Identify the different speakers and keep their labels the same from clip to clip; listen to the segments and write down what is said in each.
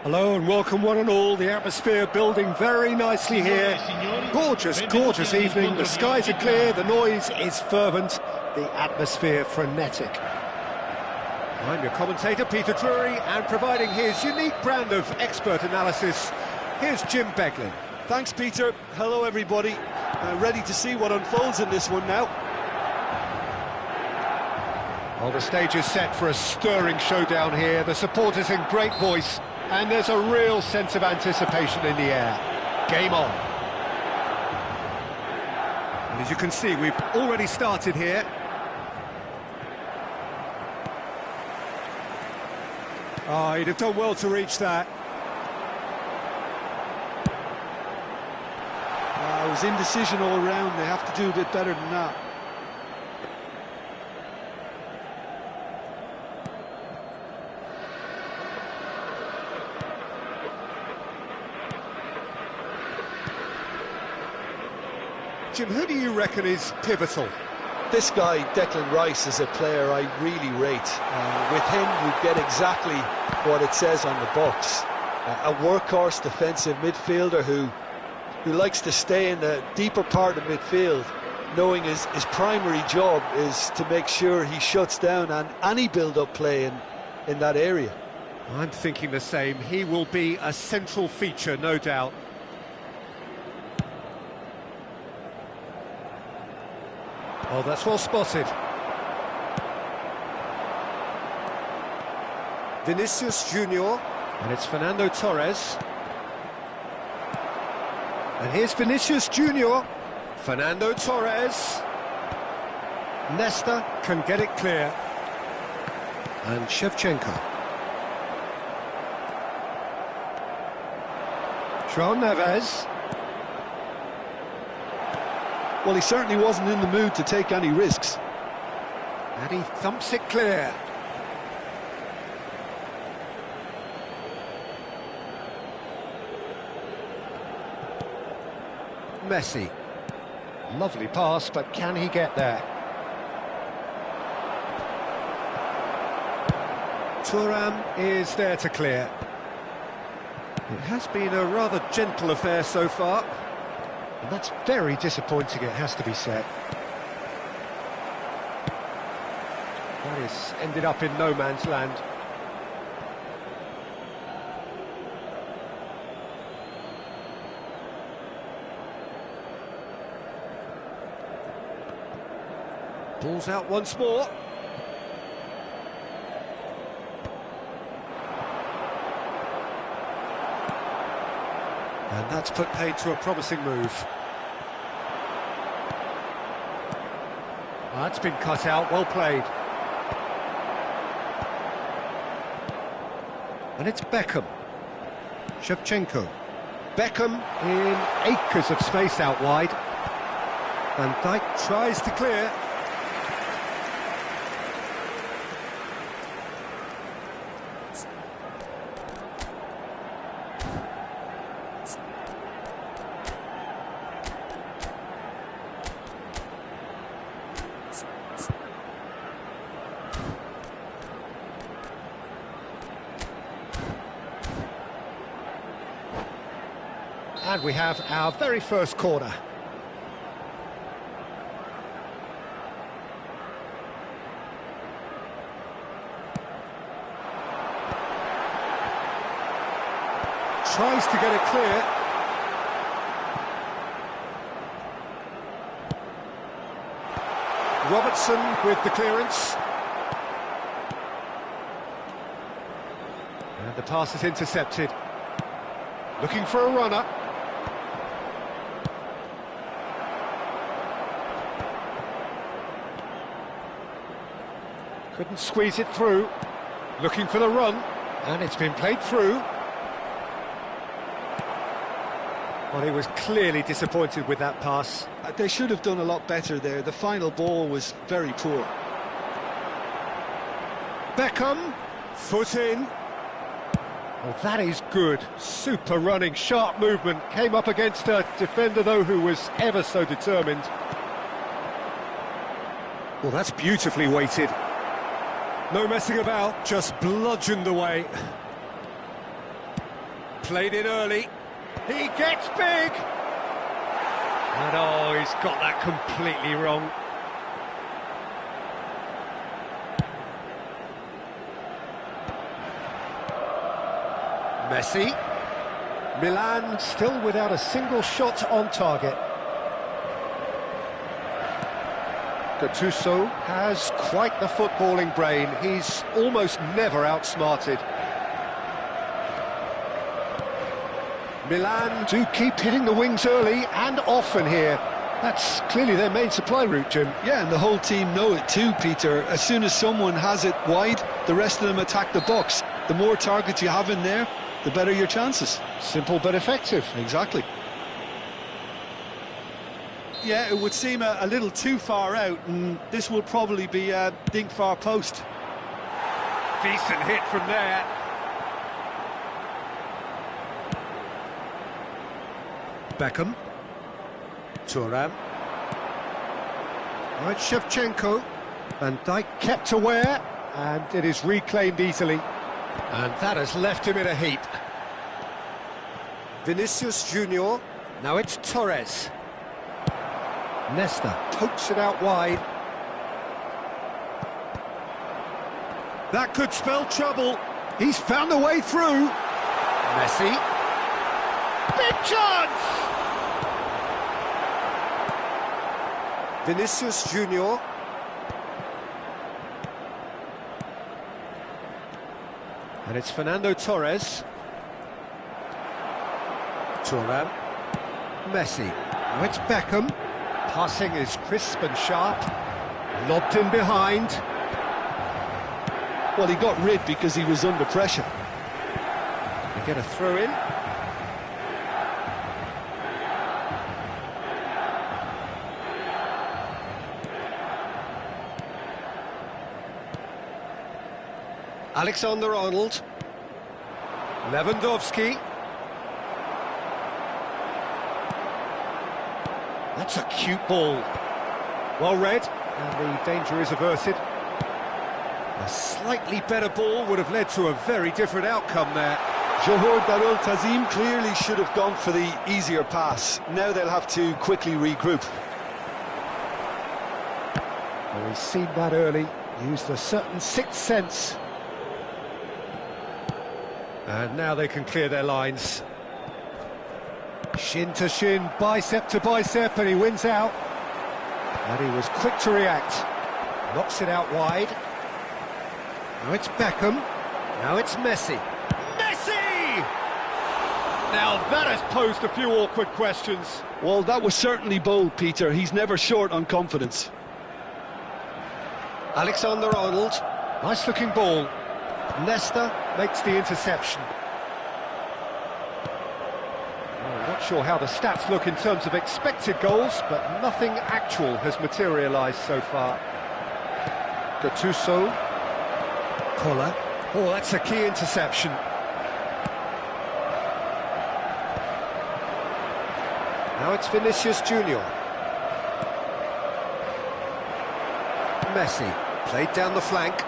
Speaker 1: Hello and welcome one and all. The atmosphere building very nicely here. Gorgeous, gorgeous evening. The skies are clear, the noise is fervent, the atmosphere frenetic. I'm your commentator, Peter Drury, and providing his unique brand of expert analysis, here's Jim Beglin.
Speaker 2: Thanks, Peter. Hello, everybody. Ready to see what unfolds in this one now.
Speaker 1: Well, the stage is set for a stirring showdown here. The supporters in great voice, and there's a real sense of anticipation in the air. Game on. And as you can see, we've already started here. Oh, he'd have done well to reach that.
Speaker 2: It was indecision all around. They have to do a bit better than that.
Speaker 1: Jim, who do you reckon is pivotal?
Speaker 2: This guy, Declan Rice, is a player I really rate. With him, you get exactly what it says on the box. A workhorse defensive midfielder who likes to stay in the deeper part of midfield, knowing his primary job is to make sure he shuts down any build-up play in that area.
Speaker 1: I'm thinking the same. He will be a central feature, no doubt. Oh, that's well spotted. Vinicius Junior, and it's Fernando Torres. And here's Vinicius Junior, Fernando Torres. Nesta can get it clear. And Shevchenko. João Neves.
Speaker 2: Well, he certainly wasn't in the mood to take any risks.
Speaker 1: And he thumps it clear. Messi. Lovely pass, but can he get there? Thuram is there to clear. It has been a rather gentle affair so far. And that's very disappointing, it has to be said. That has ended up in no man's land. Ball's out once more. And that's put paid to a promising move. That's been cut out, well played. And it's Beckham. Shevchenko. Beckham in acres of space out wide. Van Dijk tries to clear. And we have our very first corner. Tries to get it clear. Robertson with the clearance. And the pass is intercepted. Looking for a runner. Couldn't squeeze it through. Looking for the run, and it's been played through. Well, he was clearly disappointed with that pass.
Speaker 2: They should have done a lot better there. The final ball was very poor.
Speaker 1: Beckham, foot in. Well, that is good. Super running, sharp movement. Came up against a defender, though, who was ever so determined. Well, that's beautifully weighted. No messing about, just bludgeoned away. Played in early. He gets big! And oh, he's got that completely wrong. Messi. Milan still without a single shot on target. Gattuso has quite the footballing brain. He's almost never outsmarted. Milan do keep hitting the wings early and often here. That's clearly their main supply route, Jim.
Speaker 2: Yeah, and the whole team know it too, Peter. As soon as someone has it wide, the rest of them attack the box. The more targets you have in there, the better your chances.
Speaker 1: Simple but effective.
Speaker 2: Exactly. Yeah, it would seem a little too far out, and this will probably be a dink far post.
Speaker 1: Decent hit from there. Beckham. Thuram. Right, Shevchenko. Van Dijk kept aware, and it is reclaimed easily. And that has left him in a heap. Vinicius Junior. Now it's Torres. Nesta pokes it out wide. That could spell trouble. He's found a way through. Messi. Big chance! Vinicius Junior. And it's Fernando Torres. Thuram. Messi. Now it's Beckham. Passing is crisp and sharp. Lobbed in behind.
Speaker 2: Well, he got rid because he was under pressure.
Speaker 1: They get a throw in. Alexander-Arnold. Lewandowski. That's a cute ball. Well read, and the danger is averted. A slightly better ball would have led to a very different outcome there.
Speaker 2: Johor Darul Tazim clearly should have gone for the easier pass. Now they'll have to quickly regroup.
Speaker 1: Well, he's seen that early, used a certain sixth sense. And now they can clear their lines. Shin to shin, bicep to bicep, and he wins out. And he was quick to react. Knocks it out wide. Now it's Beckham. Now it's Messi. Messi! Now that has posed a few awkward questions.
Speaker 2: Well, that was certainly bold, Peter. He's never short on confidence.
Speaker 1: Alexander-Arnold. Nice-looking ball. Nesta makes the interception. Not sure how the stats look in terms of expected goals, but nothing actual has materialised so far. Gattuso. Koller. Oh, that's a key interception. Now it's Vinicius Junior. Messi. Played down the flank.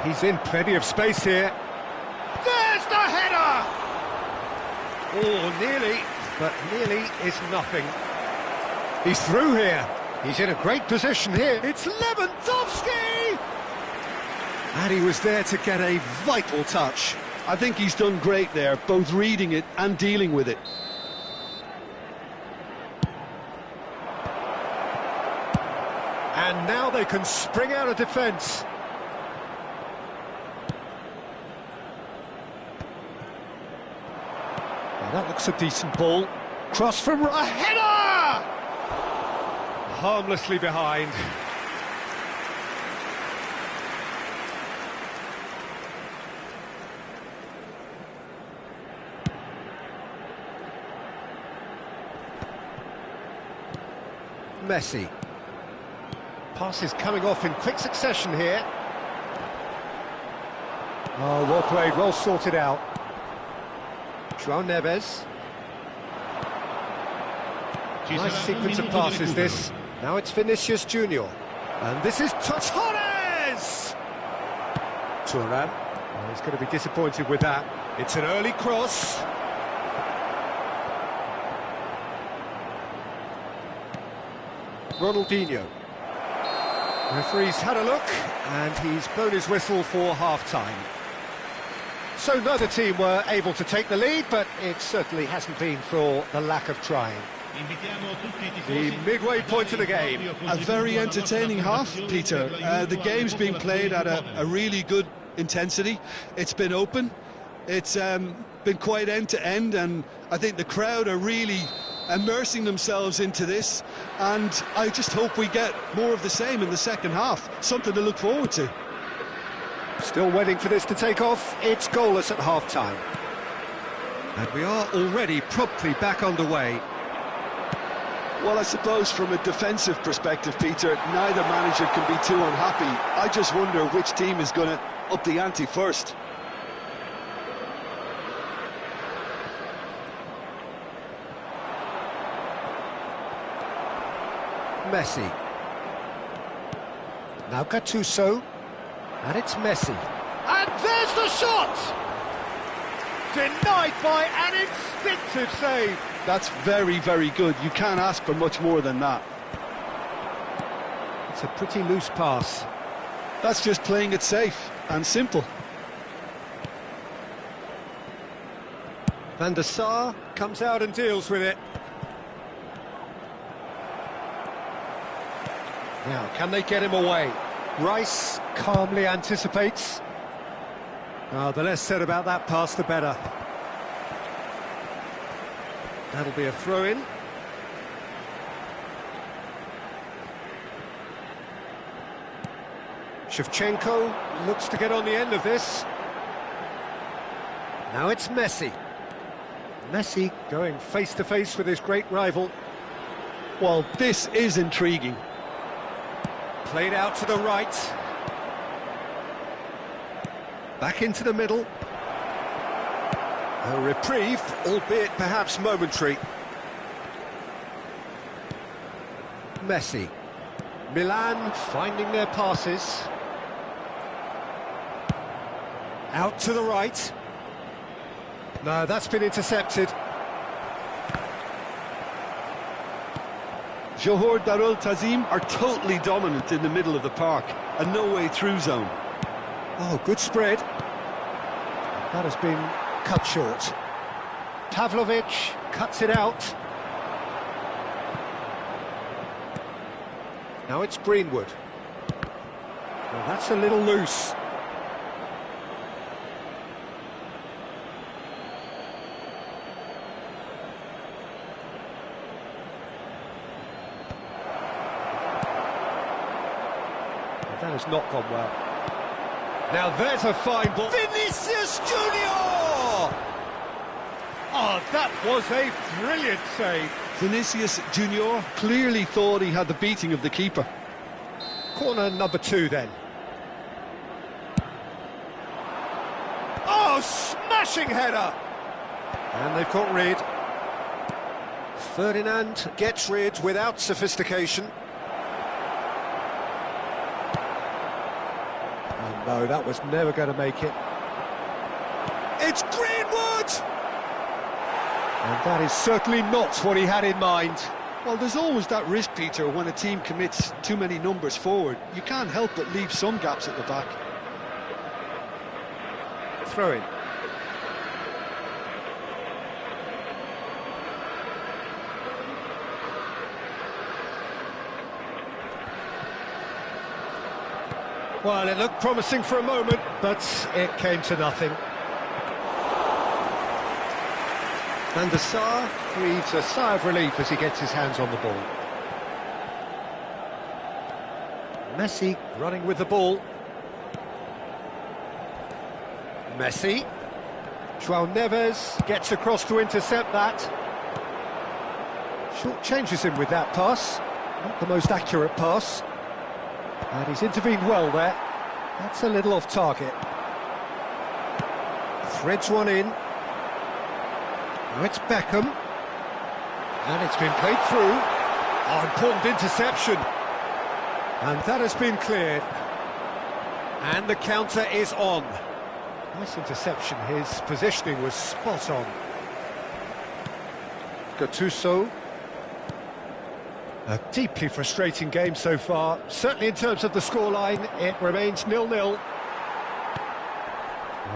Speaker 1: He's in plenty of space here. There's the header! Oh, nearly, but nearly is nothing. He's through here. He's in a great position here. It's Lewandowski! And he was there to get a vital touch.
Speaker 2: I think he's done great there, both reading it and dealing with it.
Speaker 1: And now they can spring out of defence. That looks a decent ball. Cross from a header! Harmlessly behind. Messi. Pass is coming off in quick succession here. Oh, well played, well sorted out. João Neves. Nice sequence of passes this. Now it's Vinicius Junior. And this is Torres! Thuram. Oh, he's going to be disappointed with that. It's an early cross. Ronaldinho. Referee's had a look, and he's blown his whistle for half-time. So neither team were able to take the lead, but it certainly hasn't been for the lack of trying. The midway point of the game.
Speaker 2: A very entertaining half, Peter. The game's been played at a really good intensity. It's been open. It's been quite end-to-end, and I think the crowd are really immersing themselves into this, and I just hope we get more of the same in the second half. Something to look forward to.
Speaker 1: Still waiting for this to take off. It's goalless at half-time. And we are already promptly back underway.
Speaker 2: Well, I suppose from a defensive perspective, Peter, neither manager can be too unhappy. I just wonder which team is going to up the ante first.
Speaker 1: Messi. Now Gattuso. And it's Messi. And there's the shot! Denied by an instinctive save.
Speaker 2: That's very, very good. You can't ask for much more than that.
Speaker 1: It's a pretty loose pass.
Speaker 2: That's just playing it safe and simple.
Speaker 1: Van der Sar comes out and deals with it. Now, can they get him away? Rice calmly anticipates. The less said about that pass, the better. That'll be a throw-in. Shevchenko looks to get on the end of this. Now it's Messi. Messi going face-to-face with his great rival.
Speaker 2: Well, this is intriguing.
Speaker 1: Played out to the right. Back into the middle. A reprieve, albeit perhaps momentary. Messi. Milan finding their passes. Out to the right. No, that's been intercepted.
Speaker 2: Johor Darul Tazim are totally dominant in the middle of the park. A no-way-through zone.
Speaker 1: Oh, good spread. That has been cut short. Pavlovic cuts it out. Now it's Greenwood. Well, that's a little loose. That has not gone well. Now there's a fine ball. Vinicius Junior! Oh, that was a brilliant save.
Speaker 2: Vinicius Junior clearly thought he had the beating of the keeper.
Speaker 1: Corner number 2 then. Oh, smashing header! And they've got rid. Ferdinand gets rid without sophistication. No, that was never going to make it. It's Greenwood! And that is certainly not what he had in mind.
Speaker 2: Well, there's always that risk, Peter, when a team commits too many numbers forward. You can't help but leave some gaps at the back.
Speaker 1: Throw in. Well, it looked promising for a moment, but it came to nothing. Van der Sar breathes a sigh of relief as he gets his hands on the ball. Messi running with the ball. Messi. João Neves gets across to intercept that. Short changes him with that pass. Not the most accurate pass. And he's intervened well there. That's a little off target. Threads one in. Now it's Beckham. And it's been played through. Oh, important interception. And that has been cleared. And the counter is on. Nice interception. His positioning was spot on. Gattuso. A deeply frustrating game so far. Certainly in terms of the scoreline, it remains 0-0. Well,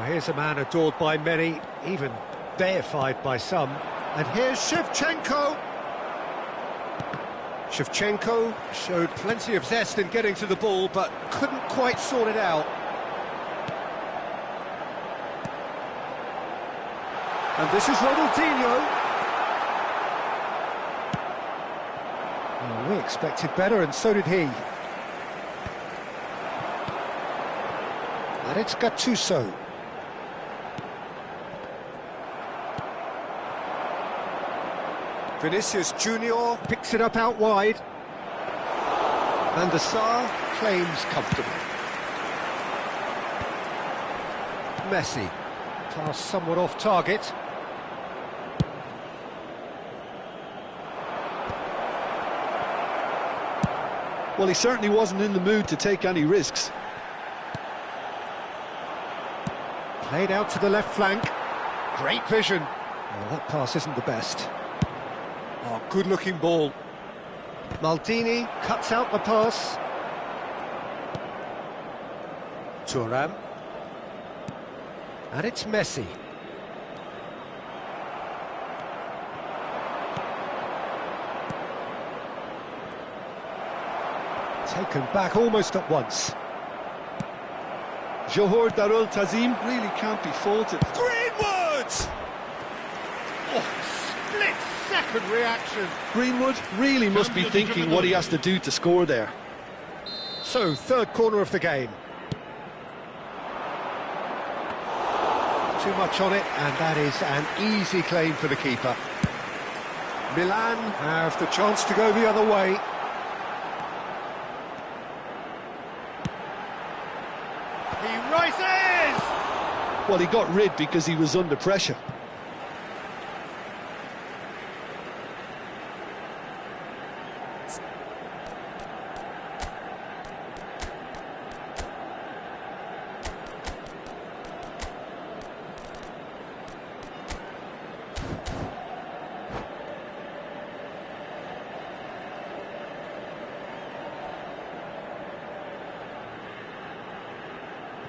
Speaker 1: here's a man adored by many, even deified by some. And here's Shevchenko. Shevchenko showed plenty of zest in getting to the ball, but couldn't quite sort it out. And this is Ronaldinho. Oh, we expected better, and so did he. And it's Gattuso. Vinicius Junior picks it up out wide. Van der Sar claims comfortably. Messi. Pass somewhat off target.
Speaker 2: Well, he certainly wasn't in the mood to take any risks.
Speaker 1: Played out to the left flank. Great vision. Well, that pass isn't the best. Oh, good-looking ball. Maldini cuts out the pass. Thuram. And it's Messi. Taken back almost at once.
Speaker 2: Johor Darul Tazim really can't be faulted.
Speaker 1: Greenwood! Oh, split-second reaction.
Speaker 2: Greenwood really must be thinking what he has to do to score there.
Speaker 1: So, third corner of the game. Too much on it, and that is an easy claim for the keeper. Milan have the chance to go the other way. He rises!
Speaker 2: Well, he got rid because he was under pressure.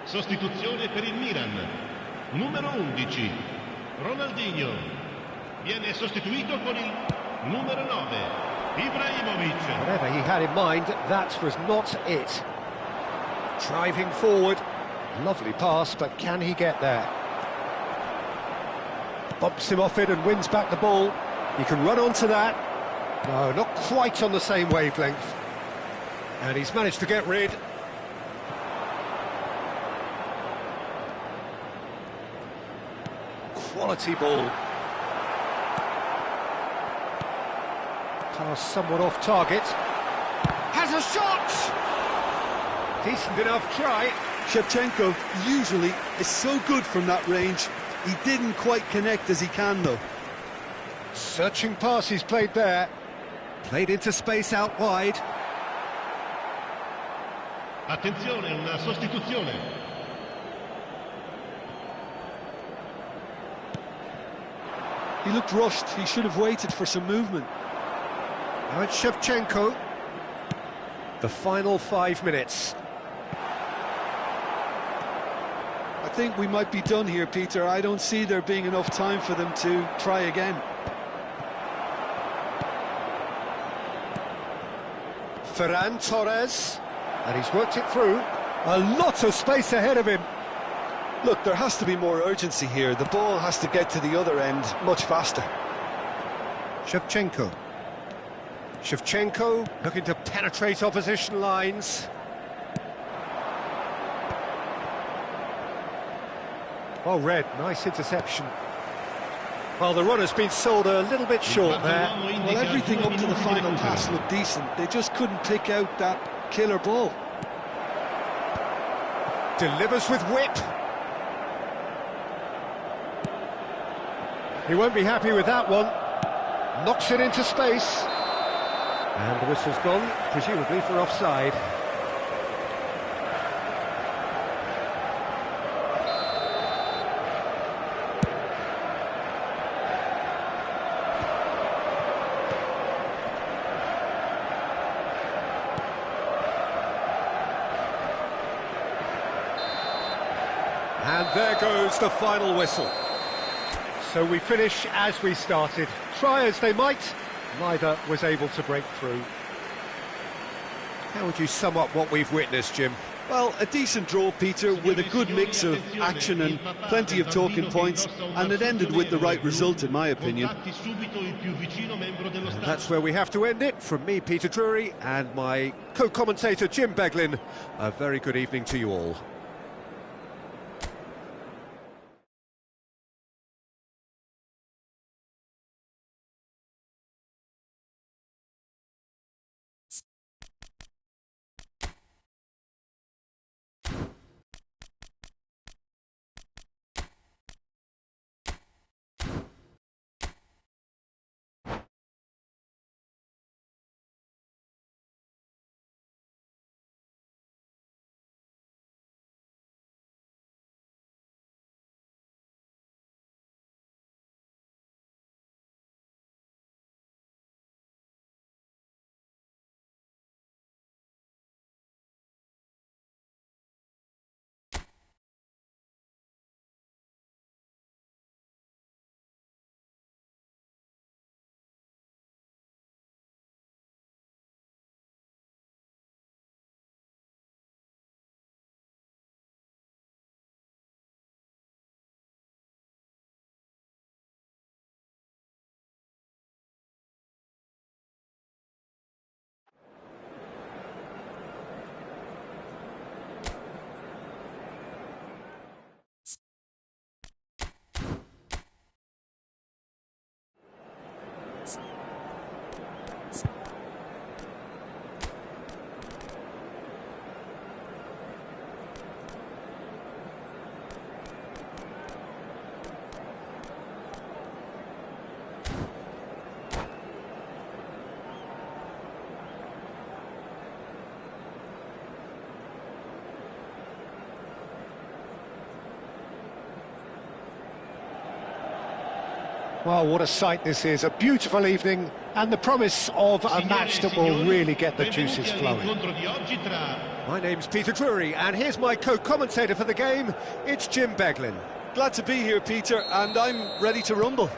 Speaker 3: Sostituzione per il Milan. Numero 11, Ronaldinho. Viene sostituito con il numero 9, Ibrahimovic.
Speaker 1: Whatever he had in mind, that was not it. Driving forward. Lovely pass, but can he get there? Bumps him off it and wins back the ball. He can run onto that. No, not quite on the same wavelength. And he's managed to get rid. Quality ball. Pass somewhat off target. Has a shot! Decent enough try.
Speaker 2: Shevchenko usually is so good from that range. He didn't quite connect as he can, though.
Speaker 1: Searching pass he's played there. Played into space out wide.
Speaker 3: Attenzione, una sostituzione.
Speaker 2: He looked rushed. He should have waited for some movement.
Speaker 1: Now it's Shevchenko. The final 5 minutes.
Speaker 2: I think we might be done here, Peter. I don't see there being enough time for them to try again.
Speaker 1: Ferran Torres. And he's worked it through. A lot of space ahead of him.
Speaker 2: Look, there has to be more urgency here. The ball has to get to the other end much faster.
Speaker 1: Shevchenko. Shevchenko looking to penetrate opposition lines. Well read, nice interception. Well, the run has been sold a little bit short there.
Speaker 2: Well, everything up to the final pass looked decent. They just couldn't pick out that killer ball.
Speaker 1: Delivers with whip. He won't be happy with that one. Knocks it into space. And the whistle's gone, presumably for offside. And there goes the final whistle. So we finish as we started. Try as they might, neither was able to break through. How would you sum up what we've witnessed, Jim?
Speaker 2: Well, a decent draw, Peter, with a good mix of action and plenty of talking points, and it ended with the right result, in my opinion.
Speaker 1: And that's where we have to end it. From me, Peter Drury, and my co-commentator, Jim Beglin, a very good evening to you all. Well, what a sight this is, a beautiful evening, and the promise of a match that will really get the juices flowing. My name's Peter Drury, and here's my co-commentator for the game, it's Jim Beglin.
Speaker 2: Glad to be here, Peter, and I'm ready to rumble.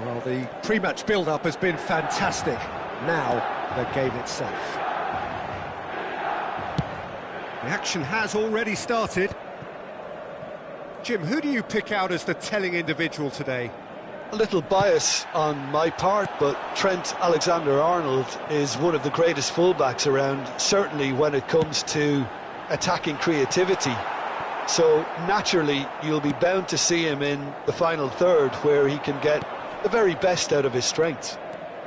Speaker 1: Well, the pre-match build-up has been fantastic. Now, the game itself. The action has already started. Jim, who do you pick out as the telling individual today?
Speaker 2: A little bias on my part, but Trent Alexander-Arnold is one of the greatest fullbacks around, certainly when it comes to attacking creativity. So naturally, you'll be bound to see him in the final third, where he can get the very best out of his strengths.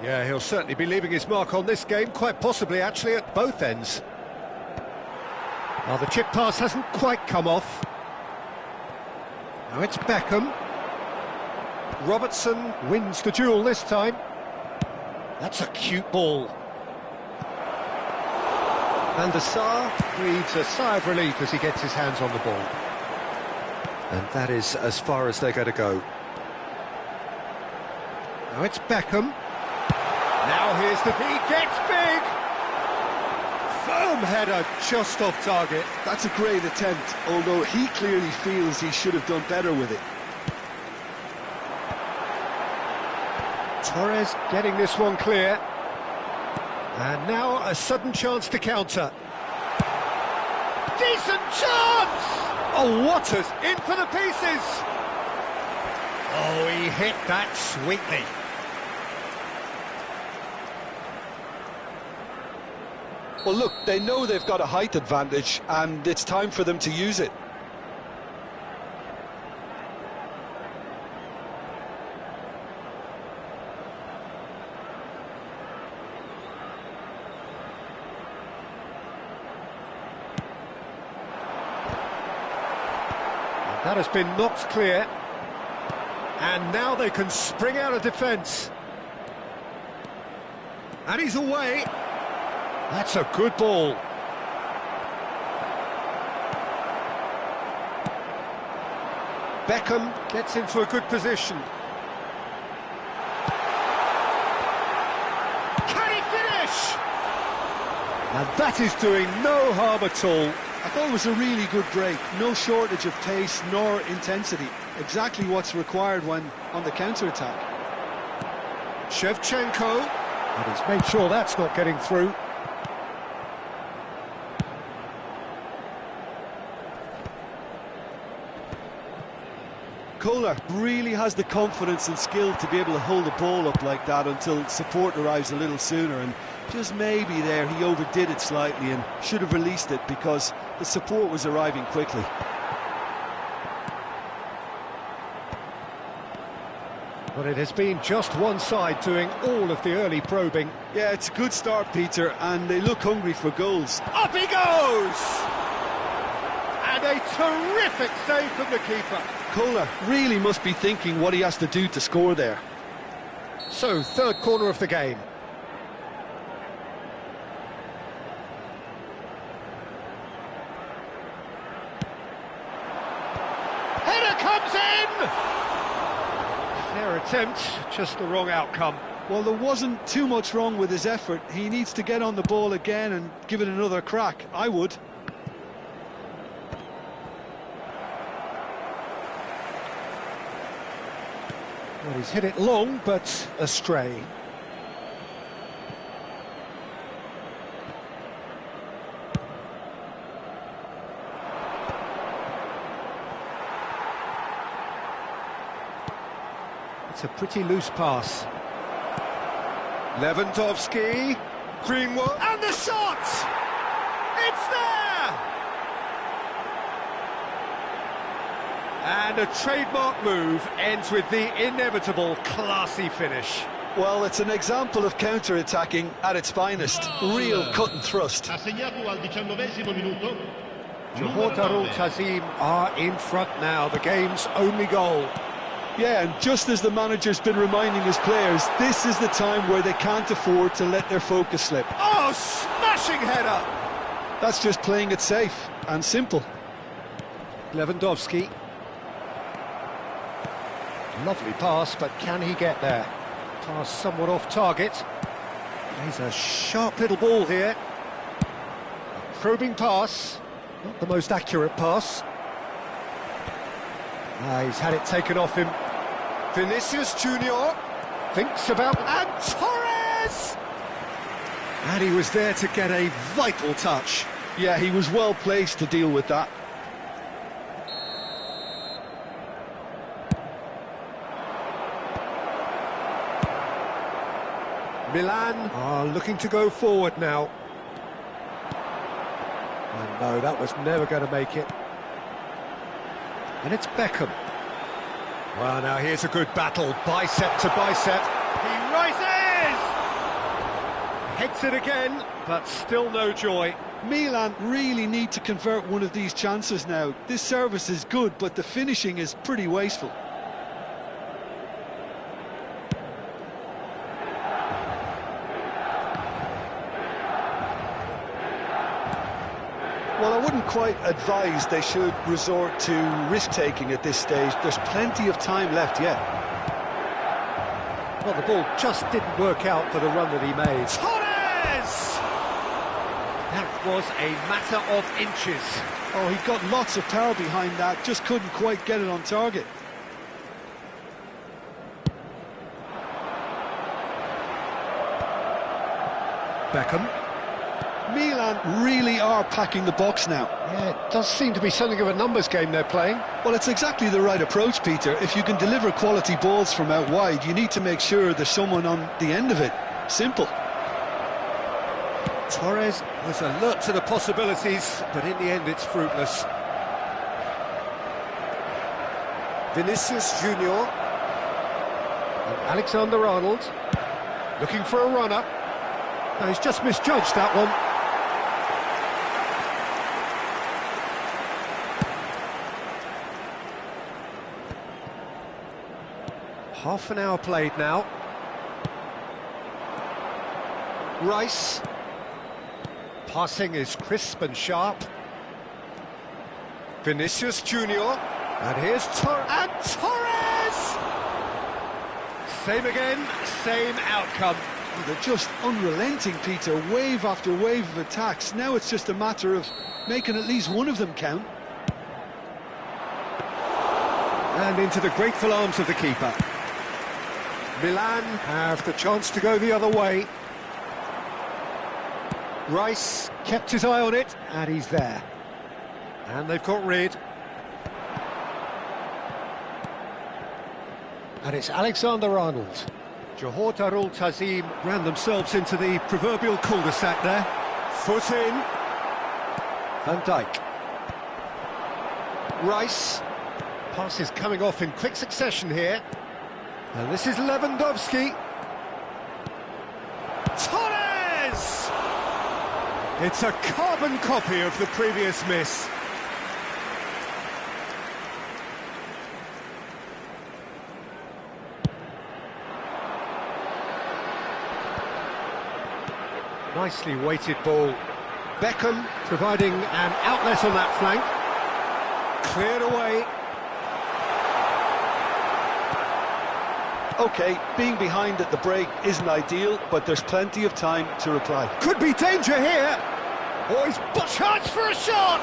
Speaker 1: Yeah, he'll certainly be leaving his mark on this game, quite possibly actually at both ends. Well, the chip pass hasn't quite come off. Now it's Beckham. Robertson wins the duel this time. That's a cute ball. And the Sar breathes a sigh of relief as he gets his hands on the ball. And that is as far as they're going to go. Now it's Beckham. Now here's the... He gets big! Firm header, just off target.
Speaker 2: That's a great attempt, although he clearly feels he should have done better with it.
Speaker 1: Torres getting this one clear. And now a sudden chance to counter. Decent chance! Oh, Waters in for the pieces! Oh, he hit that sweetly.
Speaker 2: Well, look, they know they've got a height advantage, and it's time for them to use it.
Speaker 1: That has been knocked clear. And now they can spring out of defence. And he's away. That's a good ball. Beckham gets into a good position. Can he finish? And that is doing no harm at all.
Speaker 2: I thought it was a really good break. No shortage of pace nor intensity. Exactly what's required when on the counter-attack.
Speaker 1: Shevchenko, and he's made sure that's not getting through.
Speaker 2: Kohler really has the confidence and skill to be able to hold the ball up like that until support arrives a little sooner, and just maybe there he overdid it slightly and should have released it because the support was arriving quickly.
Speaker 1: But it has been just one side doing all of the early probing.
Speaker 2: Yeah, it's a good start, Peter, and they look hungry for goals.
Speaker 1: Up he goes! And a terrific save from the keeper.
Speaker 2: Kohler really must be thinking what he has to do to score there.
Speaker 1: So, third corner of the game. Header comes in! Fair attempt, just the wrong outcome.
Speaker 2: Well, there wasn't too much wrong with his effort. He needs to get on the ball again and give it another crack. I would.
Speaker 1: Well, he's hit it long, but astray. It's a pretty loose pass. Lewandowski, Greenwood, and the shot! It's there! And a trademark move ends with the inevitable classy finish.
Speaker 2: Well, it's an example of counter-attacking at its finest. Real cut and thrust.
Speaker 3: Ha segnato al 19esimo minuto.
Speaker 1: Johor Darul Tazim are in front now, the game's only goal.
Speaker 2: Yeah, and just as the manager's been reminding his players, this is the time where they can't afford to let their focus slip.
Speaker 1: Oh, smashing header!
Speaker 2: That's just playing it safe and simple.
Speaker 1: Lewandowski. Lovely pass, but can he get there? Pass somewhat off target. He's a sharp little ball here. A probing pass. Not the most accurate pass. He's had it taken off him. Vinicius Junior thinks about... And Torres! And he was there to get a vital touch.
Speaker 2: Yeah, he was well placed to deal with that.
Speaker 1: Milan are looking to go forward now. And no, that was never going to make it. And it's Beckham. Well, now here's a good battle, bicep to bicep. He rises! Heads it again, but still no joy.
Speaker 2: Milan really need to convert one of these chances now. This service is good, but the finishing is pretty wasteful. Well, I wouldn't quite advise they should resort to risk-taking at this stage. There's plenty of time left yet.
Speaker 1: Well, the ball just didn't work out for the run that he made. Torres! That was a matter of inches.
Speaker 2: Oh, he got lots of power behind that, just couldn't quite get it on target.
Speaker 1: Beckham.
Speaker 2: Milan really are packing the box now.
Speaker 1: Yeah, it does seem to be something of a numbers game they're playing.
Speaker 2: Well, it's exactly the right approach, Peter. If you can deliver quality balls from out wide, you need to make sure there's someone on the end of it. Simple.
Speaker 1: Torres was alert to the possibilities, but in the end it's fruitless. Vinicius Junior and Alexander-Arnold looking for a runner. No, he's just misjudged that one. Half an hour played now. Rice. Passing is crisp and sharp. Vinicius Junior. And here's Torres. Same again, same outcome.
Speaker 2: They're just unrelenting, Peter, wave after wave of attacks. Now it's just a matter of making at least one of them count.
Speaker 1: And into the grateful arms of the keeper. Milan have the chance to go the other way. Rice kept his eye on it, and he's there. And they've got rid. And it's Alexander-Arnold. Johor Darul Tazim ran themselves into the proverbial cul-de-sac there. Foot in. Van Dijk. Rice. Passes coming off in quick succession here. And this is Lewandowski. Torres! It's a carbon copy of the previous miss. Nicely weighted ball. Beckham providing an outlet on that flank. Cleared away.
Speaker 2: OK, being behind at the break isn't ideal, but there's plenty of time to reply.
Speaker 1: Could be danger here. Oh, he's chance for a shot!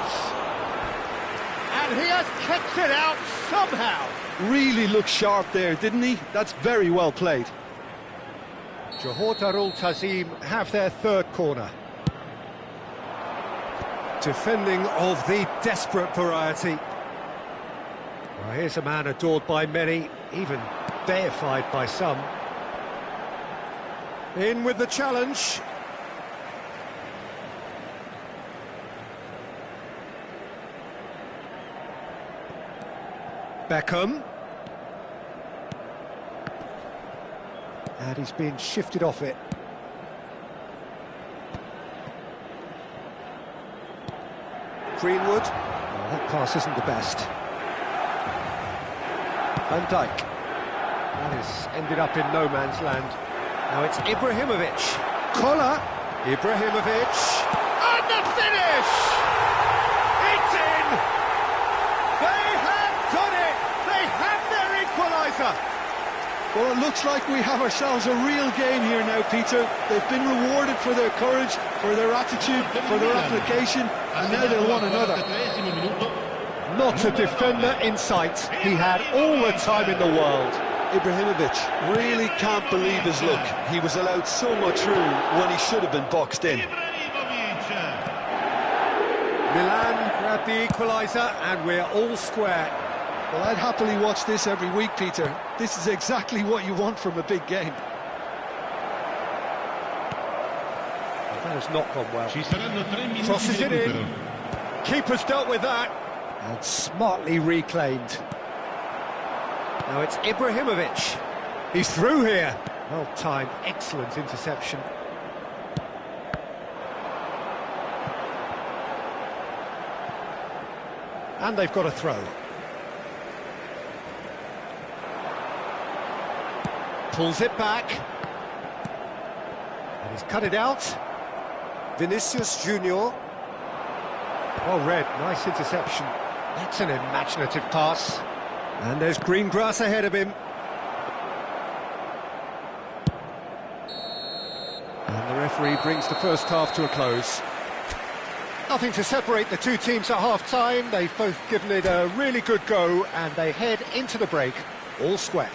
Speaker 1: And he has kept it out somehow.
Speaker 2: Really looked sharp there, didn't he? That's very well played.
Speaker 1: Johor Darul Tazim have their third corner. Defending of the desperate variety. Well, here's a man adored by many, even deified by some. In with the challenge. Beckham. And he's been shifted off it. Greenwood. Oh, that pass isn't the best. Van Dijk. That has ended up in no man's land. Now it's Ibrahimovic. Collar. Ibrahimovic. And the finish! It's in! They have done it! They have their equaliser!
Speaker 2: Well, it looks like we have ourselves a real game here now, Peter. They've been rewarded for their courage, for their attitude, for their application, and now they'll want another.
Speaker 1: Not a defender in sight. He had all the time in the world.
Speaker 2: Ibrahimovic really can't believe his luck. He was allowed so much room when he should have been boxed in.
Speaker 1: Milan grabbed the equaliser, and we're all square.
Speaker 2: Well, I'd happily watch this every week, Peter. This is exactly what you want from a big game.
Speaker 1: That has not gone well. Crosses it in. Keeper's dealt with that. And smartly reclaimed. Now it's Ibrahimovic. He's through here. Well timed, excellent interception. And they've got a throw. Pulls it back. And he's cut it out. Vinicius Junior. Well read, nice interception. That's an imaginative pass. And there's green grass ahead of him. And the referee brings the first half to a close. Nothing to separate the two teams at half-time. They've both given it a really good go, and they head into the break all square.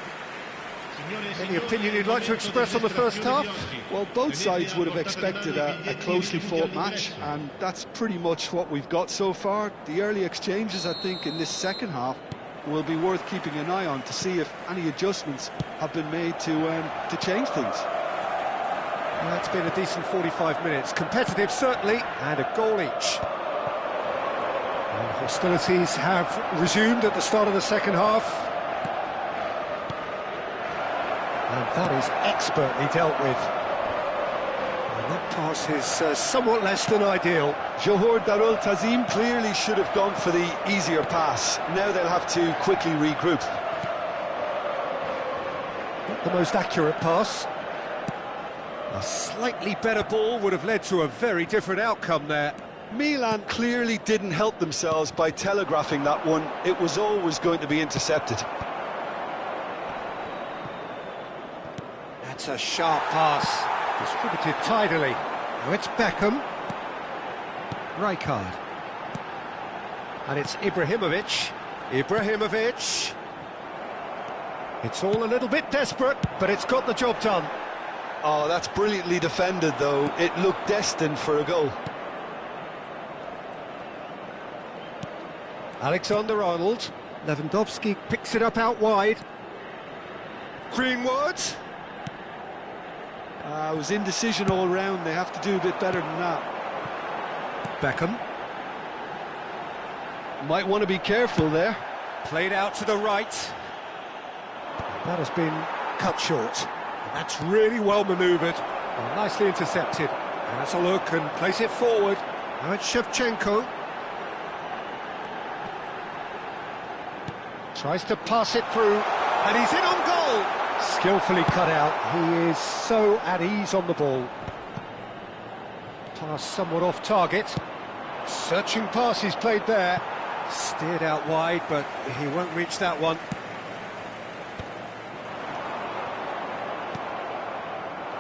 Speaker 1: Any opinion you'd like to express on the first half?
Speaker 2: Well, both sides would have expected a closely fought match, and that's pretty much what we've got so far. The early exchanges, I think, in this second half will be worth keeping an eye on to see if any adjustments have been made to change things.
Speaker 1: Well, it's been a decent 45 minutes. Competitive, certainly, and a goal each. And hostilities have resumed at the start of the second half. And that is expertly dealt with. And that pass is somewhat less than ideal.
Speaker 2: Johor Darul Tazim clearly should have gone for the easier pass. Now they'll have to quickly regroup.
Speaker 1: Not the most accurate pass. A slightly better ball would have led to a very different outcome there.
Speaker 2: Milan clearly didn't help themselves by telegraphing that one. It was always going to be intercepted.
Speaker 1: That's a sharp pass. Distributed tidily. Now it's Beckham. Rijkaard. And it's Ibrahimovic. Ibrahimovic. It's all a little bit desperate, but it's got the job done.
Speaker 2: Oh, that's brilliantly defended, though. It looked destined for a goal.
Speaker 1: Alexander-Arnold. Lewandowski picks it up out wide. Greenwood.
Speaker 2: It was indecision all round. They have to do a bit better than that.
Speaker 1: Beckham.
Speaker 2: Might want to be careful there.
Speaker 1: Played out to the right. That has been cut short. And that's really well manoeuvred. Well, nicely intercepted. And that's a look and place it forward. Now it's Shevchenko. Tries to pass it through. And he's in on goal. Skillfully cut out. He is so at ease on the ball. Pass somewhat off target. Searching pass he's played there. Steered out wide, but he won't reach that one.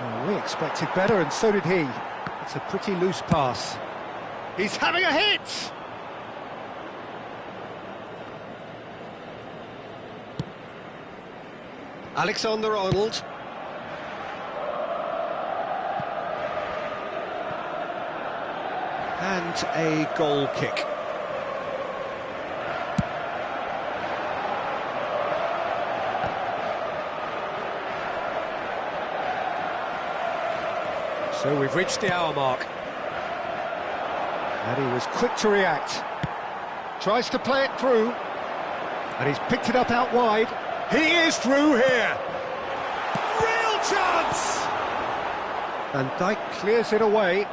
Speaker 1: Well, we expected better, and so did he. It's a pretty loose pass. He's having a hit! Alexander-Arnold. And a goal kick. So we've reached the hour mark. And he was quick to react. Tries to play it through. And he's picked it up out wide. He is through here. Real chance! And Dijk clears it away.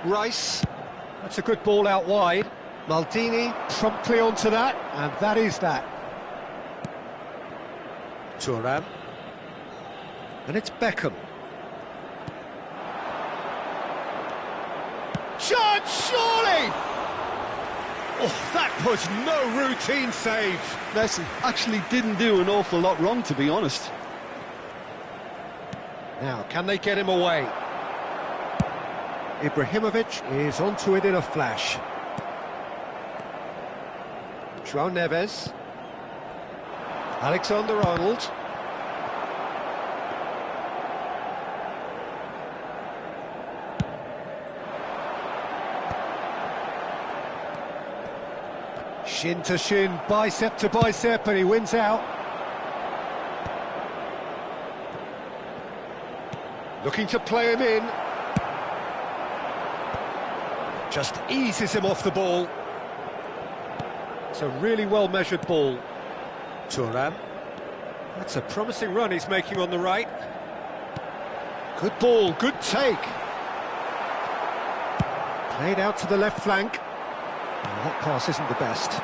Speaker 1: Rice. That's a good ball out wide. Maldini promptly onto that. And that is that. Thuram. And it's Beckham. Chance, surely! Oh, that was no routine save.
Speaker 2: Messi actually didn't do an awful lot wrong, to be honest.
Speaker 1: Now, can they get him away? Ibrahimovic is onto it in a flash. João Neves. Alexander-Arnold. Shin to shin, bicep to bicep, and he wins out. Looking to play him in. Just eases him off the ball. It's a really well-measured ball. Thuram. That's a promising run he's making on the right. Good ball, good take. Played out to the left flank. Well, that pass isn't the best.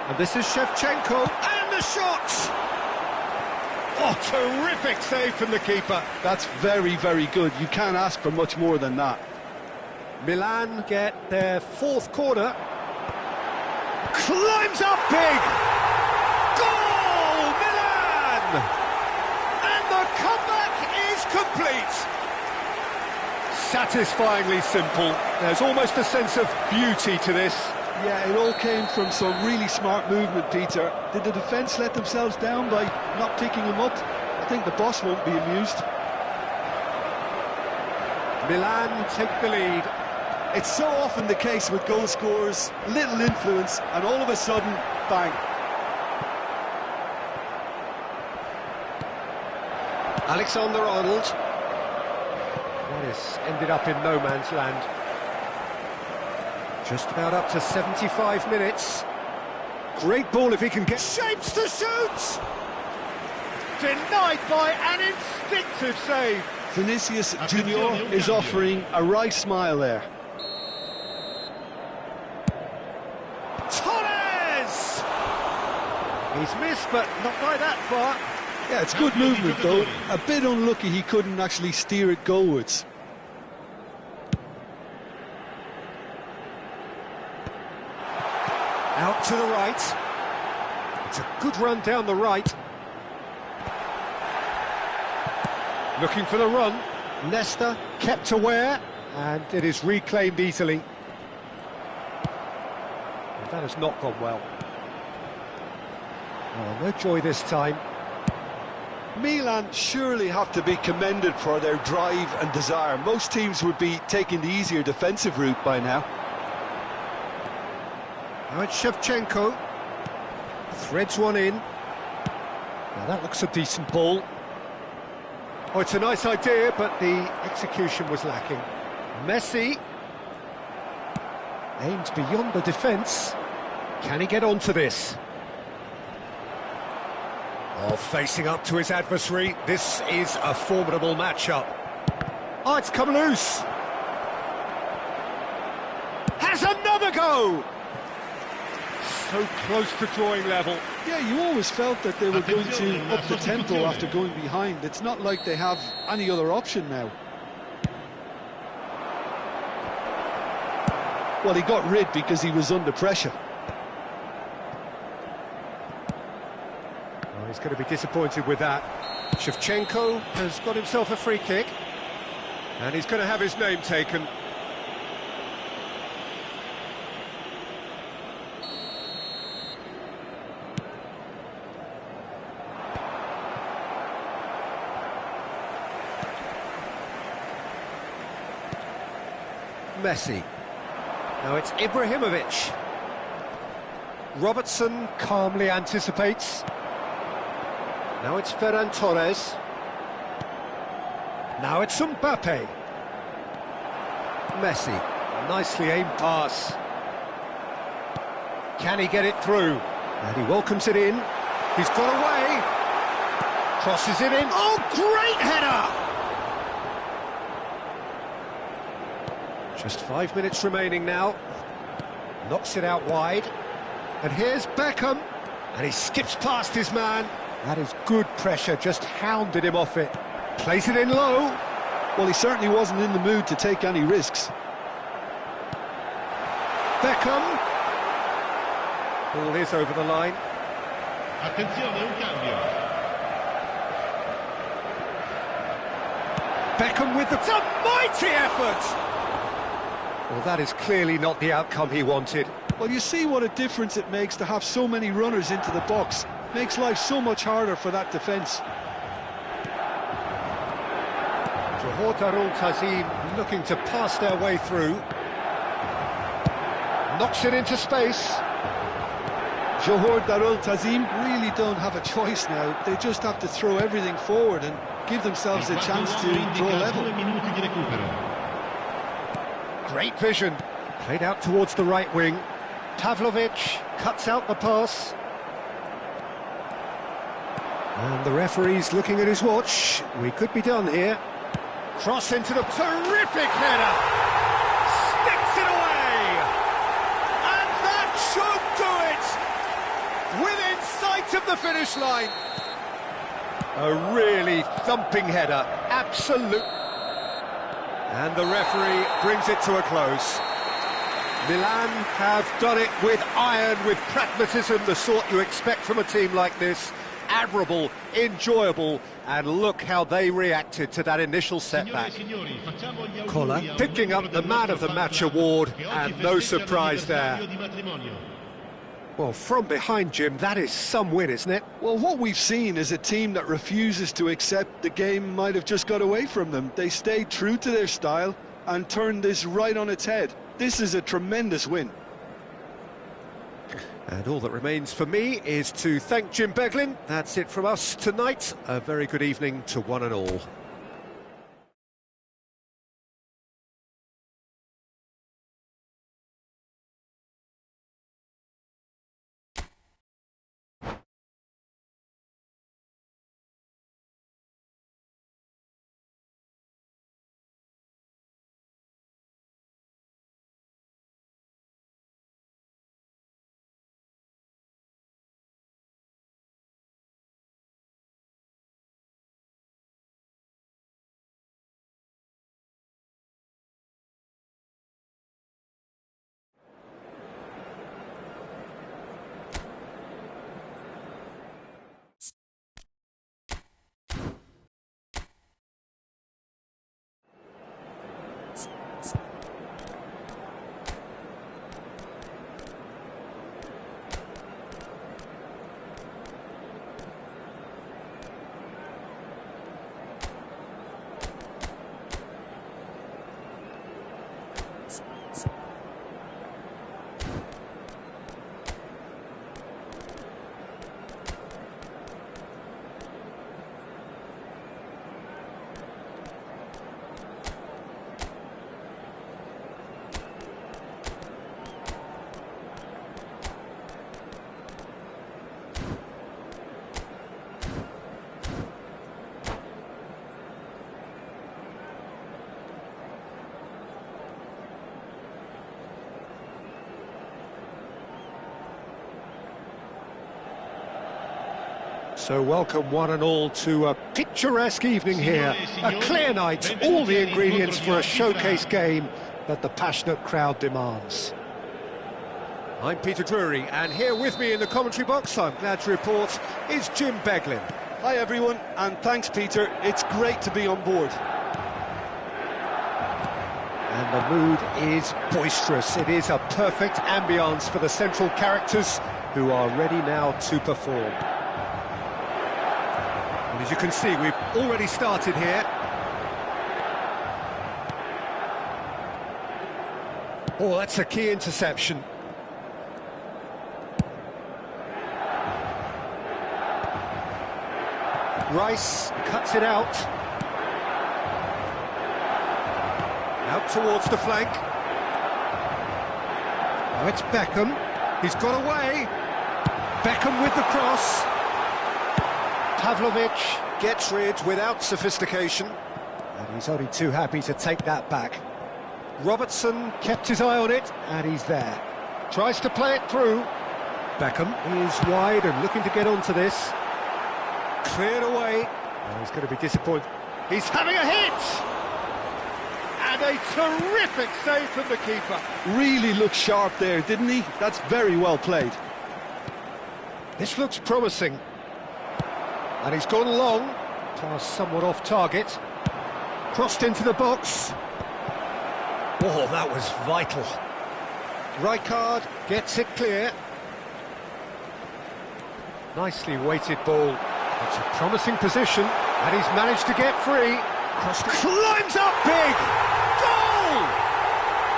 Speaker 1: And this is Shevchenko, and the shot! Oh, terrific save from the keeper.
Speaker 2: That's very, very good. You can't ask for much more than that.
Speaker 1: Milan get their fourth corner. Climbs up big! Goal, Milan! And the comeback is complete. Satisfyingly simple. There's almost a sense of beauty to this.
Speaker 2: Yeah, it all came from some really smart movement, Peter. Did the defence let themselves down by not picking him up? I think the boss won't be amused.
Speaker 1: Milan take the lead.
Speaker 2: It's so often the case with goal scorers, little influence, and all of a sudden, bang.
Speaker 1: Alexander-Arnold. That is ended up in no man's land. Just about up to 75 minutes. Great ball if he can get shapes to shoot! Denied by an instinctive save.
Speaker 2: Vinicius Junior is offering a right smile there.
Speaker 1: Torres! He's missed, but not by that far.
Speaker 2: Yeah, it's good movement though. A bit unlucky he couldn't actually steer it goalwards.
Speaker 1: Out to the right. It's a good run down the right. Looking for the run. Nesta kept aware, and it is reclaimed easily. And that has not gone well. Oh, no joy this time.
Speaker 2: Milan surely have to be commended for their drive and desire. Most teams would be taking the easier defensive route by now.
Speaker 1: Now it's Shevchenko. Threads one in. Now that looks a decent ball. Oh, it's a nice idea, but the execution was lacking. Messi aims beyond the defence. Can he get onto this? Oh, facing up to his adversary. This is a formidable matchup. Oh, it's come loose. Has another go! So close to drawing level.
Speaker 2: Yeah, you always felt that they were going to up the tempo after going behind. It's not like they have any other option now. Well, he got rid because he was under pressure.
Speaker 1: Oh, he's going to be disappointed with that. Shevchenko has got himself a free kick. And he's going to have his name taken. Messi. Now it's Ibrahimovic. Robertson calmly anticipates. Now it's Ferran Torres. Now it's Mbappe. Messi. Nicely aimed pass. Can he get it through? And he welcomes it in. He's got away. Crosses it in. Oh, great header! Just 5 minutes remaining now. Knocks it out wide. And here's Beckham. And he skips past his man. That is good pressure, just hounded him off it. Plays it in low.
Speaker 2: Well, he certainly wasn't in the mood to take any risks.
Speaker 1: Beckham. Ball is over the line.
Speaker 3: Attenzione, un cambio.
Speaker 1: Beckham with the mighty effort. Well, that is clearly not the outcome he wanted.
Speaker 2: Well, you see what a difference it makes to have so many runners into the box. Makes life so much harder for that defence.
Speaker 1: Johor Darul Tazim looking to pass their way through. Knocks it into space.
Speaker 2: Johor Darul Tazim really don't have a choice now. They just have to throw everything forward and give themselves a chance to draw level.
Speaker 1: Great vision. Played out towards the right wing. Pavlovic cuts out the pass. And the referee's looking at his watch. We could be done here. Cross into the terrific header. Sticks it away. And that should do it. Within sight of the finish line. A really thumping header. Absolute. And the referee brings it to a close. Milan have done it with iron, with pragmatism, the sort you expect from a team like this. Admirable, enjoyable, and look how they reacted to that initial setback. Koller picking up the Man of the Match award, and no surprise there. Well, from behind, Jim, that is some win, isn't it?
Speaker 2: Well, what we've seen is a team that refuses to accept the game might have just got away from them. They stayed true to their style and turned this right on its head. This is a tremendous win.
Speaker 1: And all that remains for me is to thank Jim Beglin. That's it from us tonight. A very good evening to one and all. So welcome one and all to a picturesque evening here. A clear night, all the ingredients for a showcase game that the passionate crowd demands. I'm Peter Drury, and here with me in the commentary box, I'm glad to report, is Jim Beglin.
Speaker 2: Hi everyone, and thanks Peter, it's great to be on board.
Speaker 1: And the mood is boisterous. It is a perfect ambience for the central characters who are ready now to perform. And as you can see, we've already started here. Oh, that's a key interception. Rice cuts it out. Out towards the flank. Now it's Beckham. He's got away. Beckham with the cross. Pavlovic gets rid without sophistication. And he's only too happy to take that back. Robertson kept his eye on it, and he's there. Tries to play it through. Beckham is wide and looking to get onto this. Cleared away. Oh, he's going to be disappointed. He's having a hit! And a terrific save from the keeper.
Speaker 2: Really looked sharp there, didn't he? That's very well played.
Speaker 1: This looks promising. And he's gone long. Pass somewhat off target. Crossed into the box. Oh, that was vital. Rijkaard gets it clear. Nicely weighted ball. It's a promising position, and he's managed to get free. Climbs up big! Goal!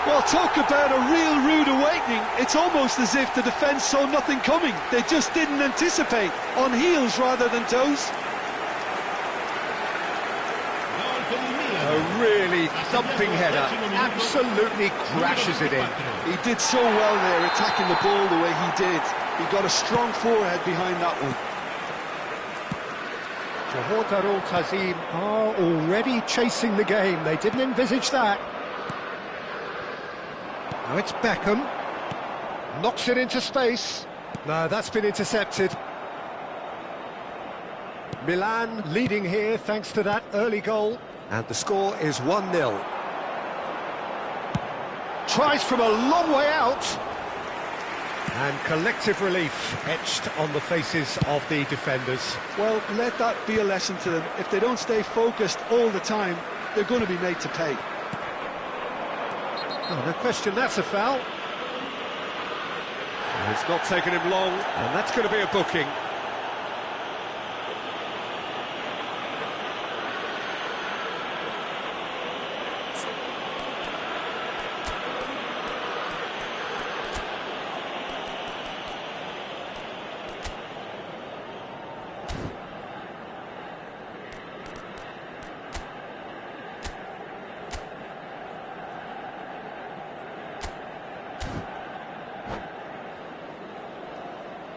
Speaker 2: Well, talk about a real rude awakening. It's almost as if the defence saw nothing coming. They just didn't anticipate, on heels rather than toes.
Speaker 1: A really thumping header, absolutely crashes it in.
Speaker 2: He did so well there, attacking the ball the way he did. He got a strong forehead behind that one.
Speaker 1: Johor Darul Tazim are already chasing the game. They didn't envisage that. Now it's Beckham. Knocks it into space. No, that's been intercepted. Milan leading here thanks to that early goal. And the score is 1-0. Tries from a long way out. And collective relief etched on the faces of the defenders.
Speaker 2: Well, let that be a lesson to them. If they don't stay focused all the time, they're going to be made to pay.
Speaker 1: Oh, no question, that's a foul. It's not taken him long, and that's going to be a booking.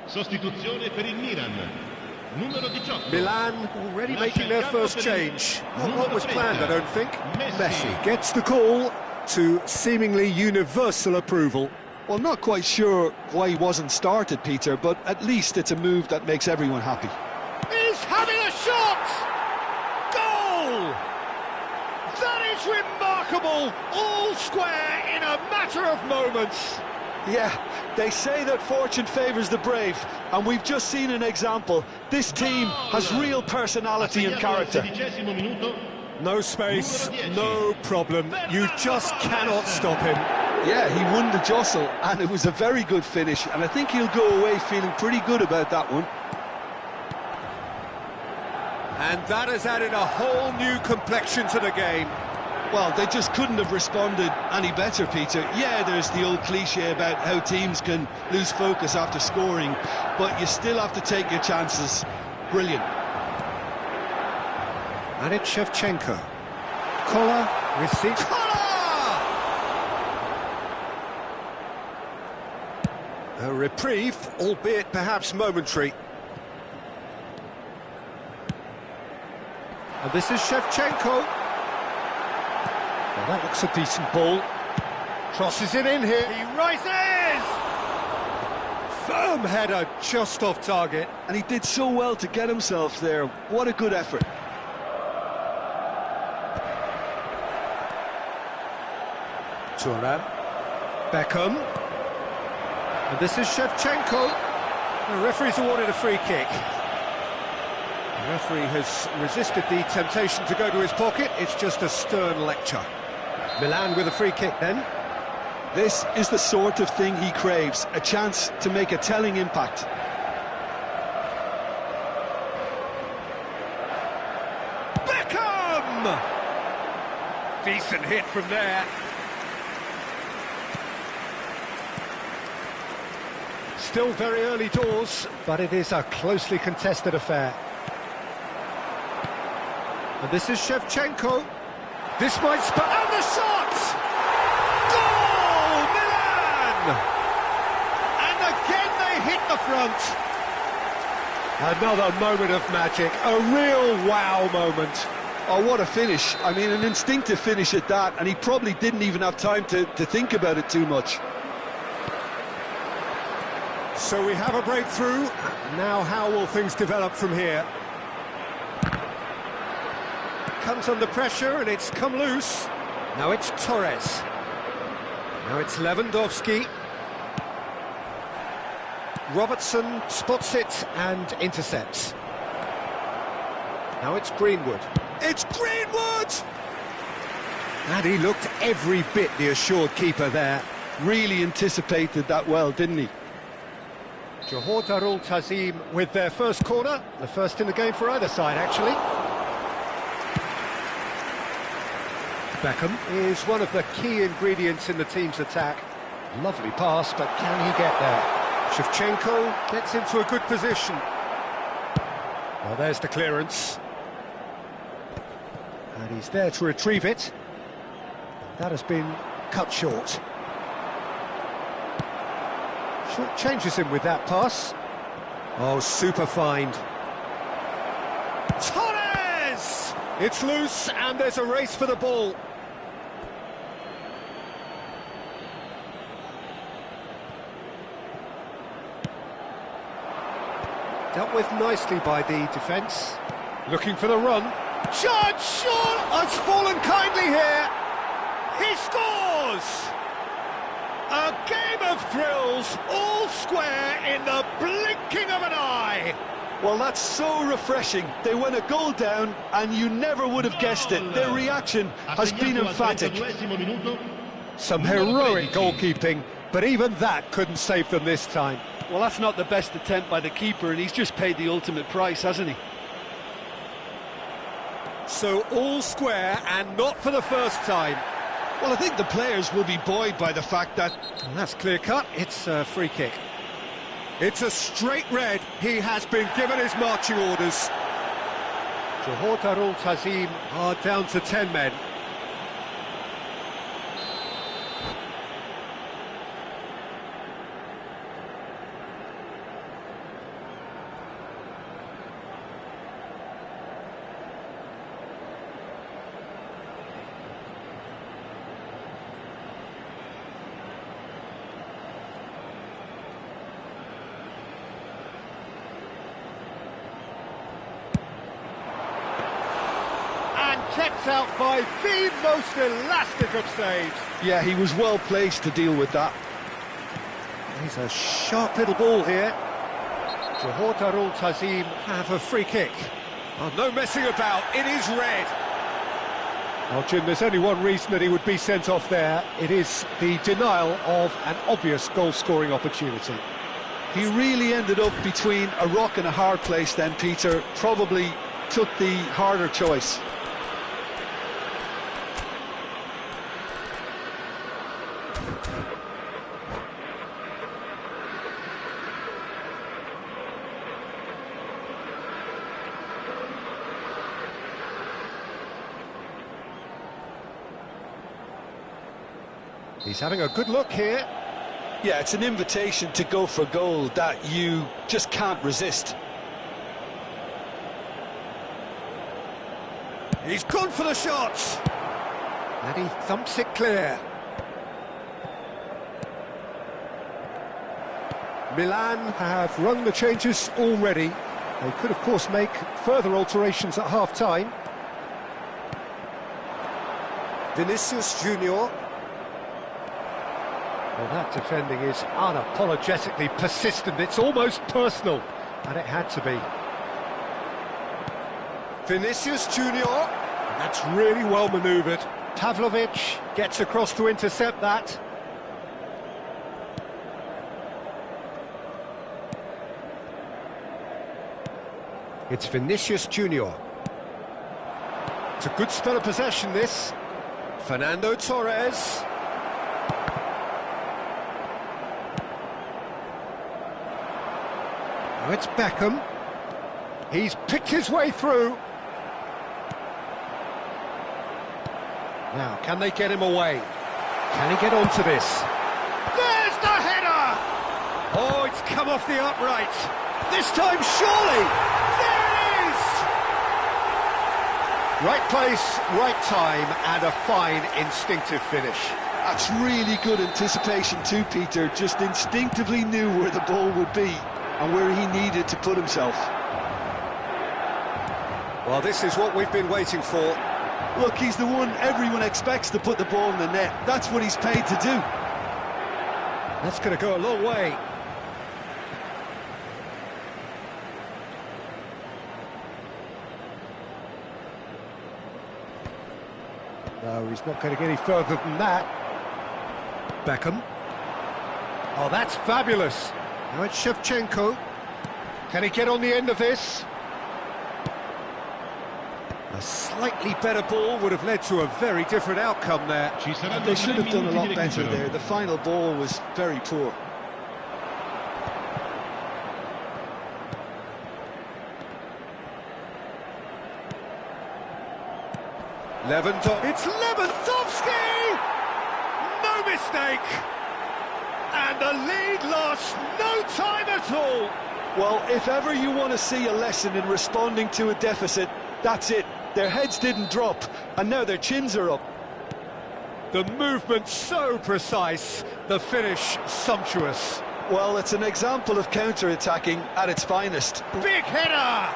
Speaker 3: Sostituzione per il Milan. Numero 18.
Speaker 1: Milan already making their first change. Not what was planned, I don't think. Messi gets the call to seemingly universal approval.
Speaker 2: Well, not quite sure why he wasn't started, Peter, but at least it's a move that makes everyone happy.
Speaker 1: He's having a shot! Goal! That is remarkable! All square in a matter of moments.
Speaker 2: Yeah, they say that fortune favours the brave, and we've just seen an example. This team has real personality and character.
Speaker 1: No space, no problem. You just cannot stop him.
Speaker 2: Yeah, he won the jostle, and it was a very good finish, and I think he'll go away feeling pretty good about that one.
Speaker 1: And that has added a whole new complexion to the game.
Speaker 2: Well, they just couldn't have responded any better, Peter. Yeah, there's the old cliche about how teams can lose focus after scoring, but you still have to take your chances. Brilliant.
Speaker 1: And it's Shevchenko. Kola receives. A reprieve, albeit perhaps momentary. And this is Shevchenko. Well, that looks a decent ball. Crosses it in here. He rises! Firm header, just off target.
Speaker 2: And he did so well to get himself there. What a good effort.
Speaker 1: Thuram. Beckham. And this is Shevchenko. The referee's awarded a free kick. The referee has resisted the temptation to go to his pocket. It's just a stern lecture. Milan with a free kick then.
Speaker 2: This is the sort of thing he craves, a chance to make a telling impact.
Speaker 1: Beckham! Decent hit from there. Still very early doors, but it is a closely contested affair. And this is Shevchenko. This might and the shot! Goal! Milan! And again they hit the front. Another moment of magic, a real wow moment.
Speaker 2: Oh, what a finish. I mean, an instinctive finish at that, and he probably didn't even have time to think about it too much.
Speaker 1: So we have a breakthrough. Now how will things develop from here? Comes under pressure and it's come loose. Now it's Torres. Now it's Lewandowski. Robertson spots it and intercepts. Now it's Greenwood. It's Greenwood! And he looked every bit the assured keeper there.
Speaker 2: Really anticipated that well, didn't he?
Speaker 1: Johor Darul Tazim with their first corner, the first in the game for either side, actually. Beckham is one of the key ingredients in the team's attack. Lovely pass, but can he get there? Shevchenko gets into a good position. Well, there's the clearance. And he's there to retrieve it. That has been cut short. Short changes him with that pass. Oh, super find. Torres! It's loose and there's a race for the ball. Dealt with nicely by the defence. Looking for the run. Judge Shaw has fallen kindly here. He scores! A game of thrills, all square in the blinking of an eye.
Speaker 2: Well, that's so refreshing. They went a goal down, and you never would have guessed it. Their reaction has been emphatic.
Speaker 1: Some heroic goalkeeping, but even that couldn't save them this time.
Speaker 4: Well, that's not the best attempt by the keeper, and he's just paid the ultimate price, hasn't he?
Speaker 1: So all square, and not for the first time.
Speaker 2: Well, I think the players will be buoyed by the fact that...
Speaker 1: And that's clear-cut, it's a free kick. It's a straight red, he has been given his marching orders. Johor Darul Tazim are down to 10 men. Kept out by the most elastic of saves.
Speaker 2: Yeah, he was well placed to deal with that.
Speaker 1: He's a sharp little ball here. Johor Darul Tazim have a free kick. Oh, no messing about, it is red. Well, Jim, there's only one reason that he would be sent off there. It is the denial of an obvious goal-scoring opportunity.
Speaker 2: He really ended up between a rock and a hard place then, Peter. Probably took the harder choice.
Speaker 1: He's having a good look here.
Speaker 2: Yeah, it's an invitation to go for goal that you just can't resist.
Speaker 1: He's gone for the shots. And he thumps it clear. Milan have rung the changes already. They could, of course, make further alterations at half-time. Vinicius Junior. Well, that defending is unapologetically persistent. It's almost personal, and it had to be. Vinicius Junior. And that's really well manoeuvred. Pavlovic gets across to intercept that. It's Vinicius Junior. It's a good spell of possession, this. Fernando Torres. Now it's Beckham. He's picked his way through. Now, can they get him away? Can he get onto this? There's the header! Oh, it's come off the upright. This time, surely! There it is! Right place, right time, and a fine instinctive finish.
Speaker 2: That's really good anticipation too, Peter. Just instinctively knew where the ball would be and where he needed to put himself.
Speaker 1: Well, this is what we've been waiting for.
Speaker 2: Look, he's the one everyone expects to put the ball in the net. That's what he's paid to do.
Speaker 1: That's going to go a long way. No, he's not going to get any further than that. Beckham. Oh, that's fabulous. Now it's Shevchenko. Can he get on the end of this? A slightly better ball would have led to a very different outcome there.
Speaker 2: They should have done a lot better there. The final ball was very poor.
Speaker 1: It's Lewandowski! No mistake! And the lead lost no time at all!
Speaker 2: Well, if ever you want to see a lesson in responding to a deficit, that's it. Their heads didn't drop, and now their chins are up.
Speaker 1: The movement so precise, the finish sumptuous.
Speaker 2: Well, it's an example of counter-attacking at its finest.
Speaker 1: Big header!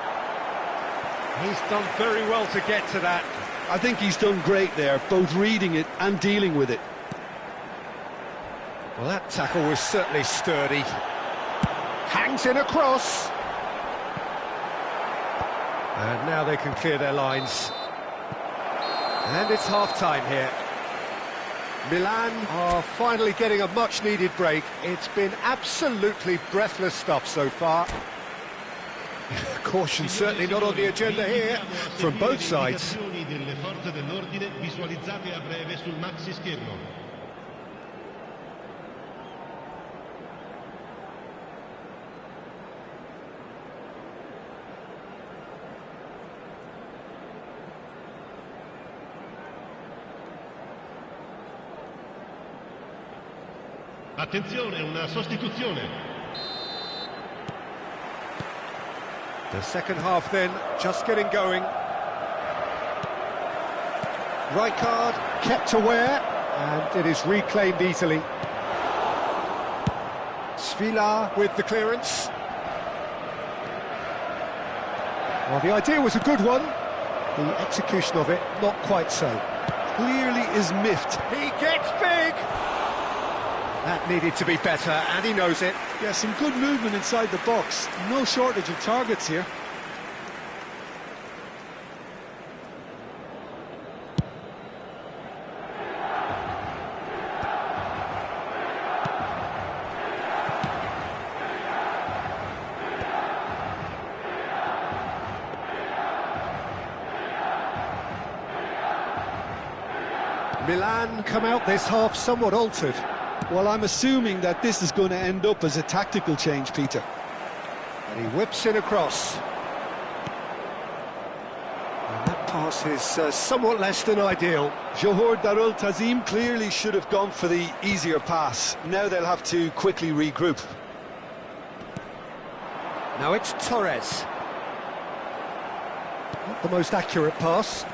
Speaker 1: He's done very well to get to that.
Speaker 2: I think he's done great there, both reading it and dealing with it.
Speaker 1: Well, that tackle was certainly sturdy. Hangs in across. And now they can clear their lines. And it's half-time here. Milan are finally getting a much-needed break. It's been absolutely breathless stuff so far. Caution certainly not on the agenda here from both sides.
Speaker 3: Attenzione, una sostituzione.
Speaker 1: The second half then, just getting going. Rijkaard kept aware, and it is reclaimed easily. Svila with the clearance. Well, the idea was a good one. The execution of it, not quite so.
Speaker 2: Clearly is miffed.
Speaker 1: He gets big! That needed to be better, and he knows it.
Speaker 2: Yeah, some good movement inside the box. No shortage of targets here.
Speaker 1: Milan come out this half somewhat altered.
Speaker 2: Well, I'm assuming that this is going to end up as a tactical change, Peter.
Speaker 1: And he whips in across. And that pass is somewhat less than ideal.
Speaker 2: Johor Darul Tazim clearly should have gone for the easier pass. Now they'll have to quickly regroup.
Speaker 1: Now it's Torres. Not the most accurate pass.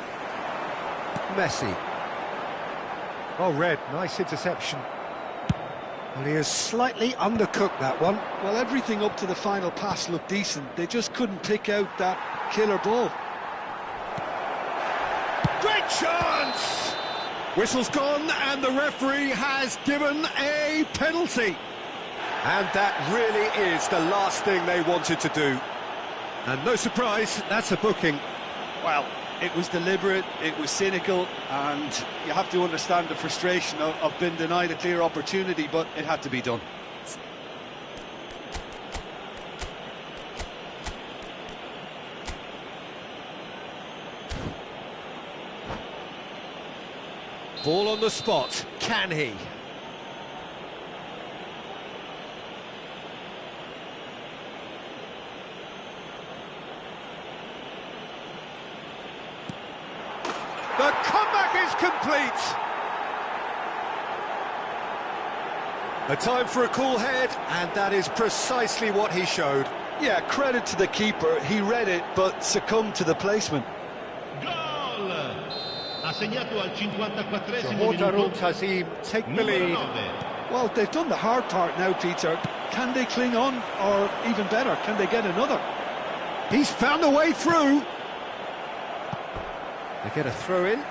Speaker 1: Messi. Oh, red, nice interception. Well, he has slightly undercooked that one.
Speaker 2: Well, everything up to the final pass looked decent. They just couldn't pick out that killer ball.
Speaker 1: Great chance! Whistle's gone and the referee has given a penalty. And that really is the last thing they wanted to do. And no surprise, that's a booking.
Speaker 4: Well, it was deliberate, it was cynical, and you have to understand the frustration of being denied a clear opportunity, but it had to be done.
Speaker 1: Ball on the spot, can he? The comeback is complete. A time for a cool head, and that is precisely what he showed.
Speaker 2: Yeah, credit to the keeper. He read it, but succumbed to the placement.
Speaker 3: Gol! Ha segnato al 54esimo
Speaker 1: Darul
Speaker 3: minuto.
Speaker 1: Tazim take the
Speaker 3: Numero
Speaker 1: lead.
Speaker 3: 9.
Speaker 2: Well, they've done the hard part now, Peter. Can they cling on, or even better, can they get another?
Speaker 1: He's found a way through. They get a throw in.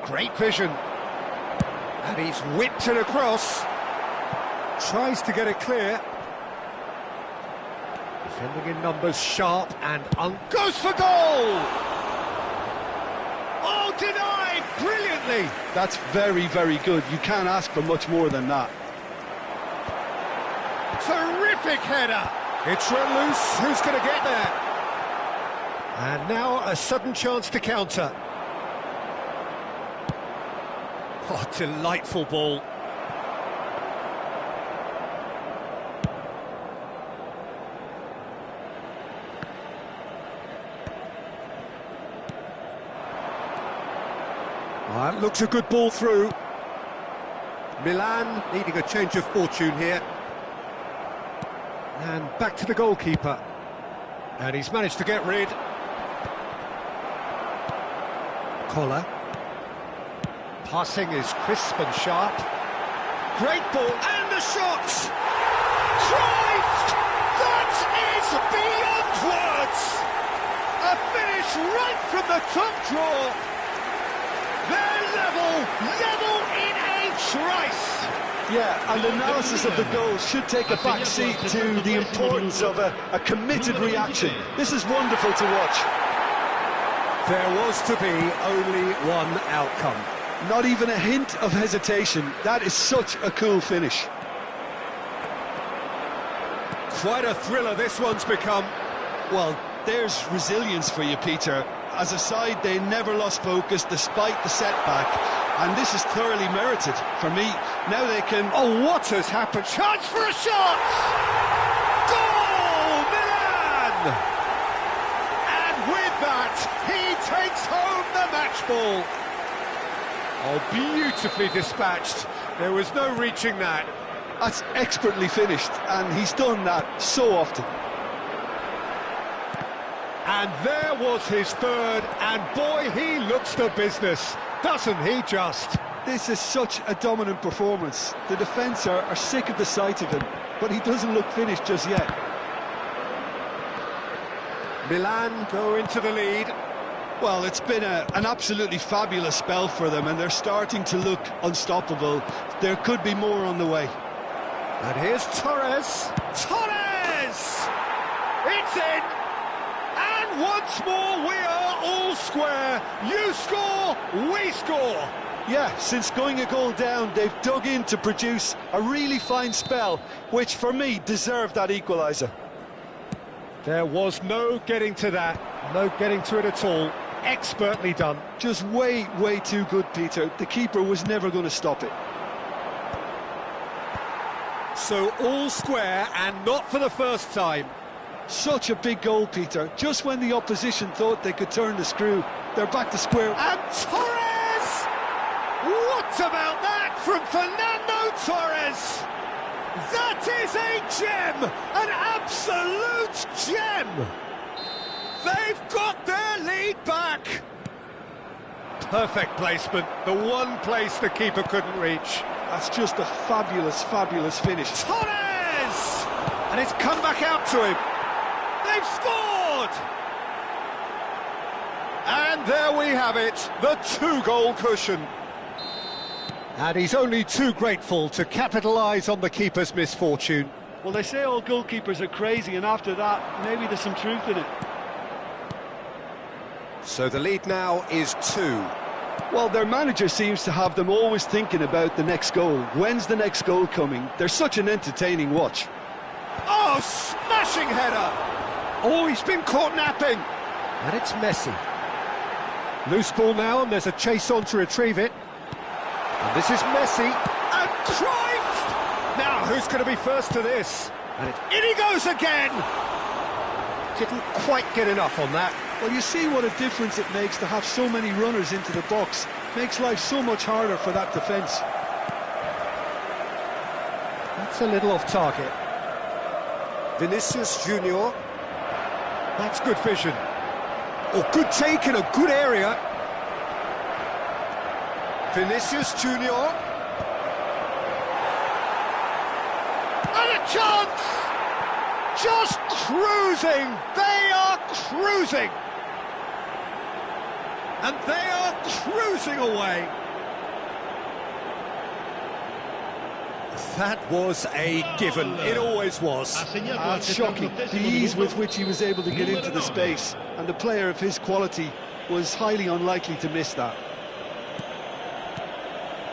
Speaker 1: Great vision. And he's whipped it across. Tries to get it clear. Defending in numbers, sharp and goes for goal! Oh, denied brilliantly!
Speaker 2: That's very, very good. You can't ask for much more than that.
Speaker 1: Terrific header! It's run loose, who's going to get there? And now a sudden chance to counter. Oh, delightful ball. Oh, that looks a good ball through. Milan needing a change of fortune here. And back to the goalkeeper. And he's managed to get rid. Collar. Passing is crisp and sharp. Great ball, and the shot! Christ! That is beyond words! A finish right from the top draw. They're level in a trice.
Speaker 2: Yeah, and analysis of the goal should take a back seat to the importance of a committed reaction. This is wonderful to watch.
Speaker 1: There was to be only one outcome.
Speaker 2: Not even a hint of hesitation. That is such a cool finish.
Speaker 1: Quite a thriller this one's become.
Speaker 2: Well, there's resilience for you, Peter. As a side, they never lost focus despite the setback. And this is thoroughly merited for me. Now they can...
Speaker 1: Oh, what has happened? Chance for a shot! Goal, Milan! And with that, he takes home the match ball. Oh, beautifully dispatched. There was no reaching that.
Speaker 2: That's expertly finished, and he's done that so often.
Speaker 1: And there was his third, and boy, he looks the business, doesn't he just?
Speaker 2: This is such a dominant performance. The defence are sick of the sight of him, but he doesn't look finished just yet.
Speaker 1: Milan go into the lead.
Speaker 2: Well, it's been an absolutely fabulous spell for them, and they're starting to look unstoppable. There could be more on the way.
Speaker 1: And here's Torres. Torres! It's in! And once more, we are all square. You score, we score.
Speaker 2: Yeah, since going a goal down, they've dug in to produce a really fine spell, which for me deserved that equaliser.
Speaker 1: There was no getting to that, no getting to it at all. Expertly done.
Speaker 2: Just way, way too good, Peter. The keeper was never going to stop it.
Speaker 1: So all square, and not for the first time.
Speaker 2: Such a big goal, Peter. Just when the opposition thought they could turn the screw, they're back to square.
Speaker 1: And Torres! What about that from Fernando Torres? That is a gem! An absolute gem! They've got their lead back! Perfect placement, the one place the keeper couldn't reach.
Speaker 4: That's just a fabulous, fabulous finish.
Speaker 1: Torres! And it's come back out to him. They've scored! And there we have it, the 2-goal cushion. And he's only too grateful to capitalise on the keeper's misfortune.
Speaker 4: Well, they say all goalkeepers are crazy, and after that, maybe there's some truth in it.
Speaker 1: So the lead now is 2.
Speaker 4: Well, their manager seems to have them always thinking about the next goal. When's the next goal coming? They're such an entertaining watch.
Speaker 1: Oh, smashing header! Oh, he's been caught napping. And it's Messi. Loose ball now, and there's a chase on to retrieve it. And this is Messi. And Cruyff! Now, who's going to be first to this? And in he goes again! Didn't quite get enough on that.
Speaker 4: Well, you see what a difference it makes to have so many runners into the box. Makes life so much harder for that defence.
Speaker 1: That's a little off target. Vinicius Junior. That's good vision. Oh, good take in a good area. Vinicius Junior. And a chance! Just cruising! They are cruising! And they are cruising away. That was a given. It always was.
Speaker 4: That's shocking. The ease with which he was able to get into the space, and a player of his quality was highly unlikely to miss that.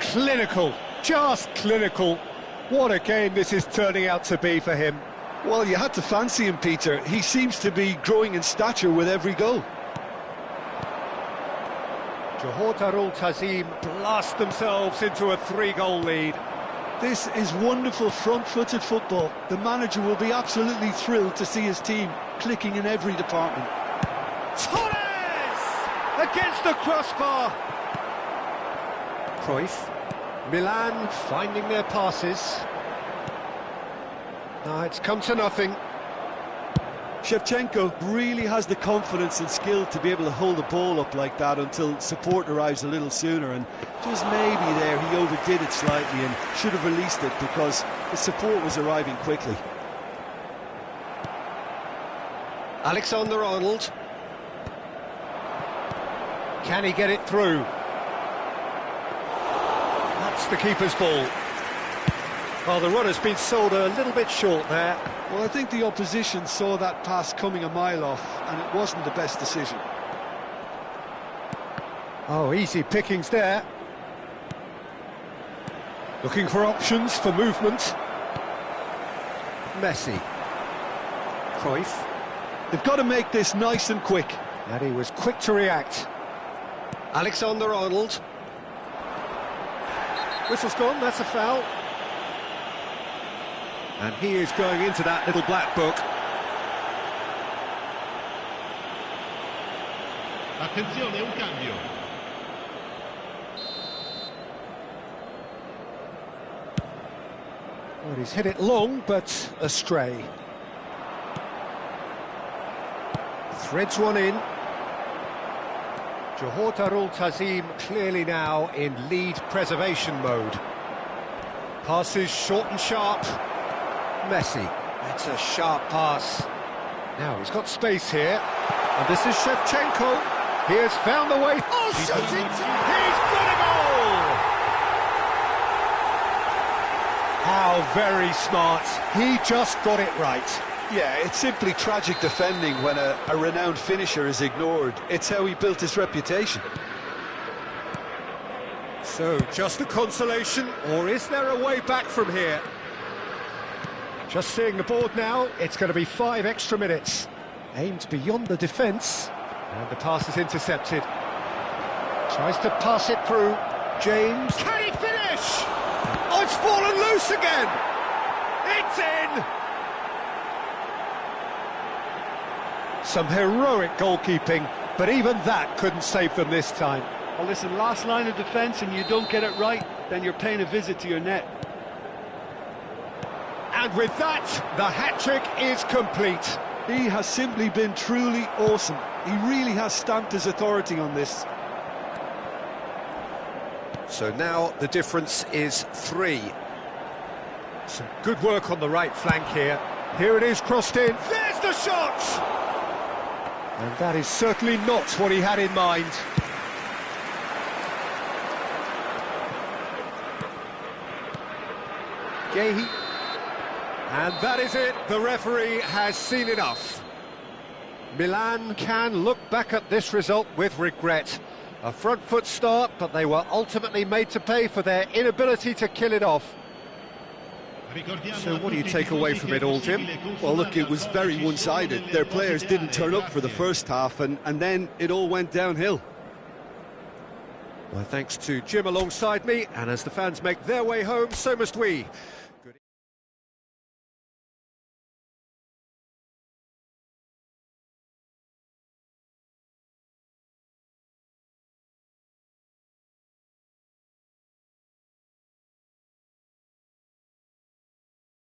Speaker 1: Clinical, just clinical. What a game this is turning out to be for him.
Speaker 4: Well, you had to fancy him, Peter. He seems to be growing in stature with every goal.
Speaker 1: Johor Darul Tazim blast themselves into a 3-goal lead.
Speaker 4: This is wonderful front-footed football. The manager will be absolutely thrilled to see his team clicking in every department.
Speaker 1: Torres! Against the crossbar! Cruyff. Milan finding their passes. No, it's come to nothing.
Speaker 4: Shevchenko really has the confidence and skill to be able to hold the ball up like that until support arrives a little sooner, and just maybe there he overdid it slightly and should have released it because the support was arriving quickly.
Speaker 1: Alexander-Arnold. Can he get it through? That's the keeper's ball. Well, the runner's been sold a little bit short there.
Speaker 4: Well, I think the opposition saw that pass coming a mile off, and it wasn't the best decision.
Speaker 1: Oh, easy pickings there. Looking for options for movement. Messi. Cruyff.
Speaker 4: They've got to make this nice and quick.
Speaker 1: And he was quick to react. Alexander-Arnold. Whistle's gone, that's a foul. And he is going into that little black book.
Speaker 3: Attenzione, un cambio.
Speaker 1: Well, he's hit it long, but astray. Threads one in. Johor Darul Tazim clearly now in lead preservation mode. Passes short and sharp. Messi. That's a sharp pass. Now he's got space here. And this is Shevchenko. He has found the way. Oh, shoots it! He's got a goal! How very smart. He just got it right.
Speaker 2: Yeah, it's simply tragic defending when a renowned finisher is ignored. It's how he built his reputation.
Speaker 1: So, just a consolation, or is there a way back from here? Just seeing the board now, it's going to be 5 extra minutes. Aimed beyond the defence, and the pass is intercepted. Tries to pass it through. James. Can he finish? Oh, it's fallen loose again! It's in! Some heroic goalkeeping, but even that couldn't save them this time.
Speaker 4: Well, listen, last line of defence and you don't get it right, then you're paying a visit to your net.
Speaker 1: And with that, the hat-trick is complete.
Speaker 4: He has simply been truly awesome. He really has stamped his authority on this.
Speaker 1: So now the difference is 3. Some good work on the right flank here. Here it is, crossed in. There's the shot! And that is certainly not what he had in mind. Gay. And that is it. The referee has seen enough. Milan can look back at this result with regret. A front foot start, but they were ultimately made to pay for their inability to kill it off. So what do you take away from it all, Jim?
Speaker 4: Well, look, it was very one-sided. Their players didn't turn up for the first half, and then it all went downhill.
Speaker 1: Well, thanks to Jim alongside me, and as the fans make their way home, so must we.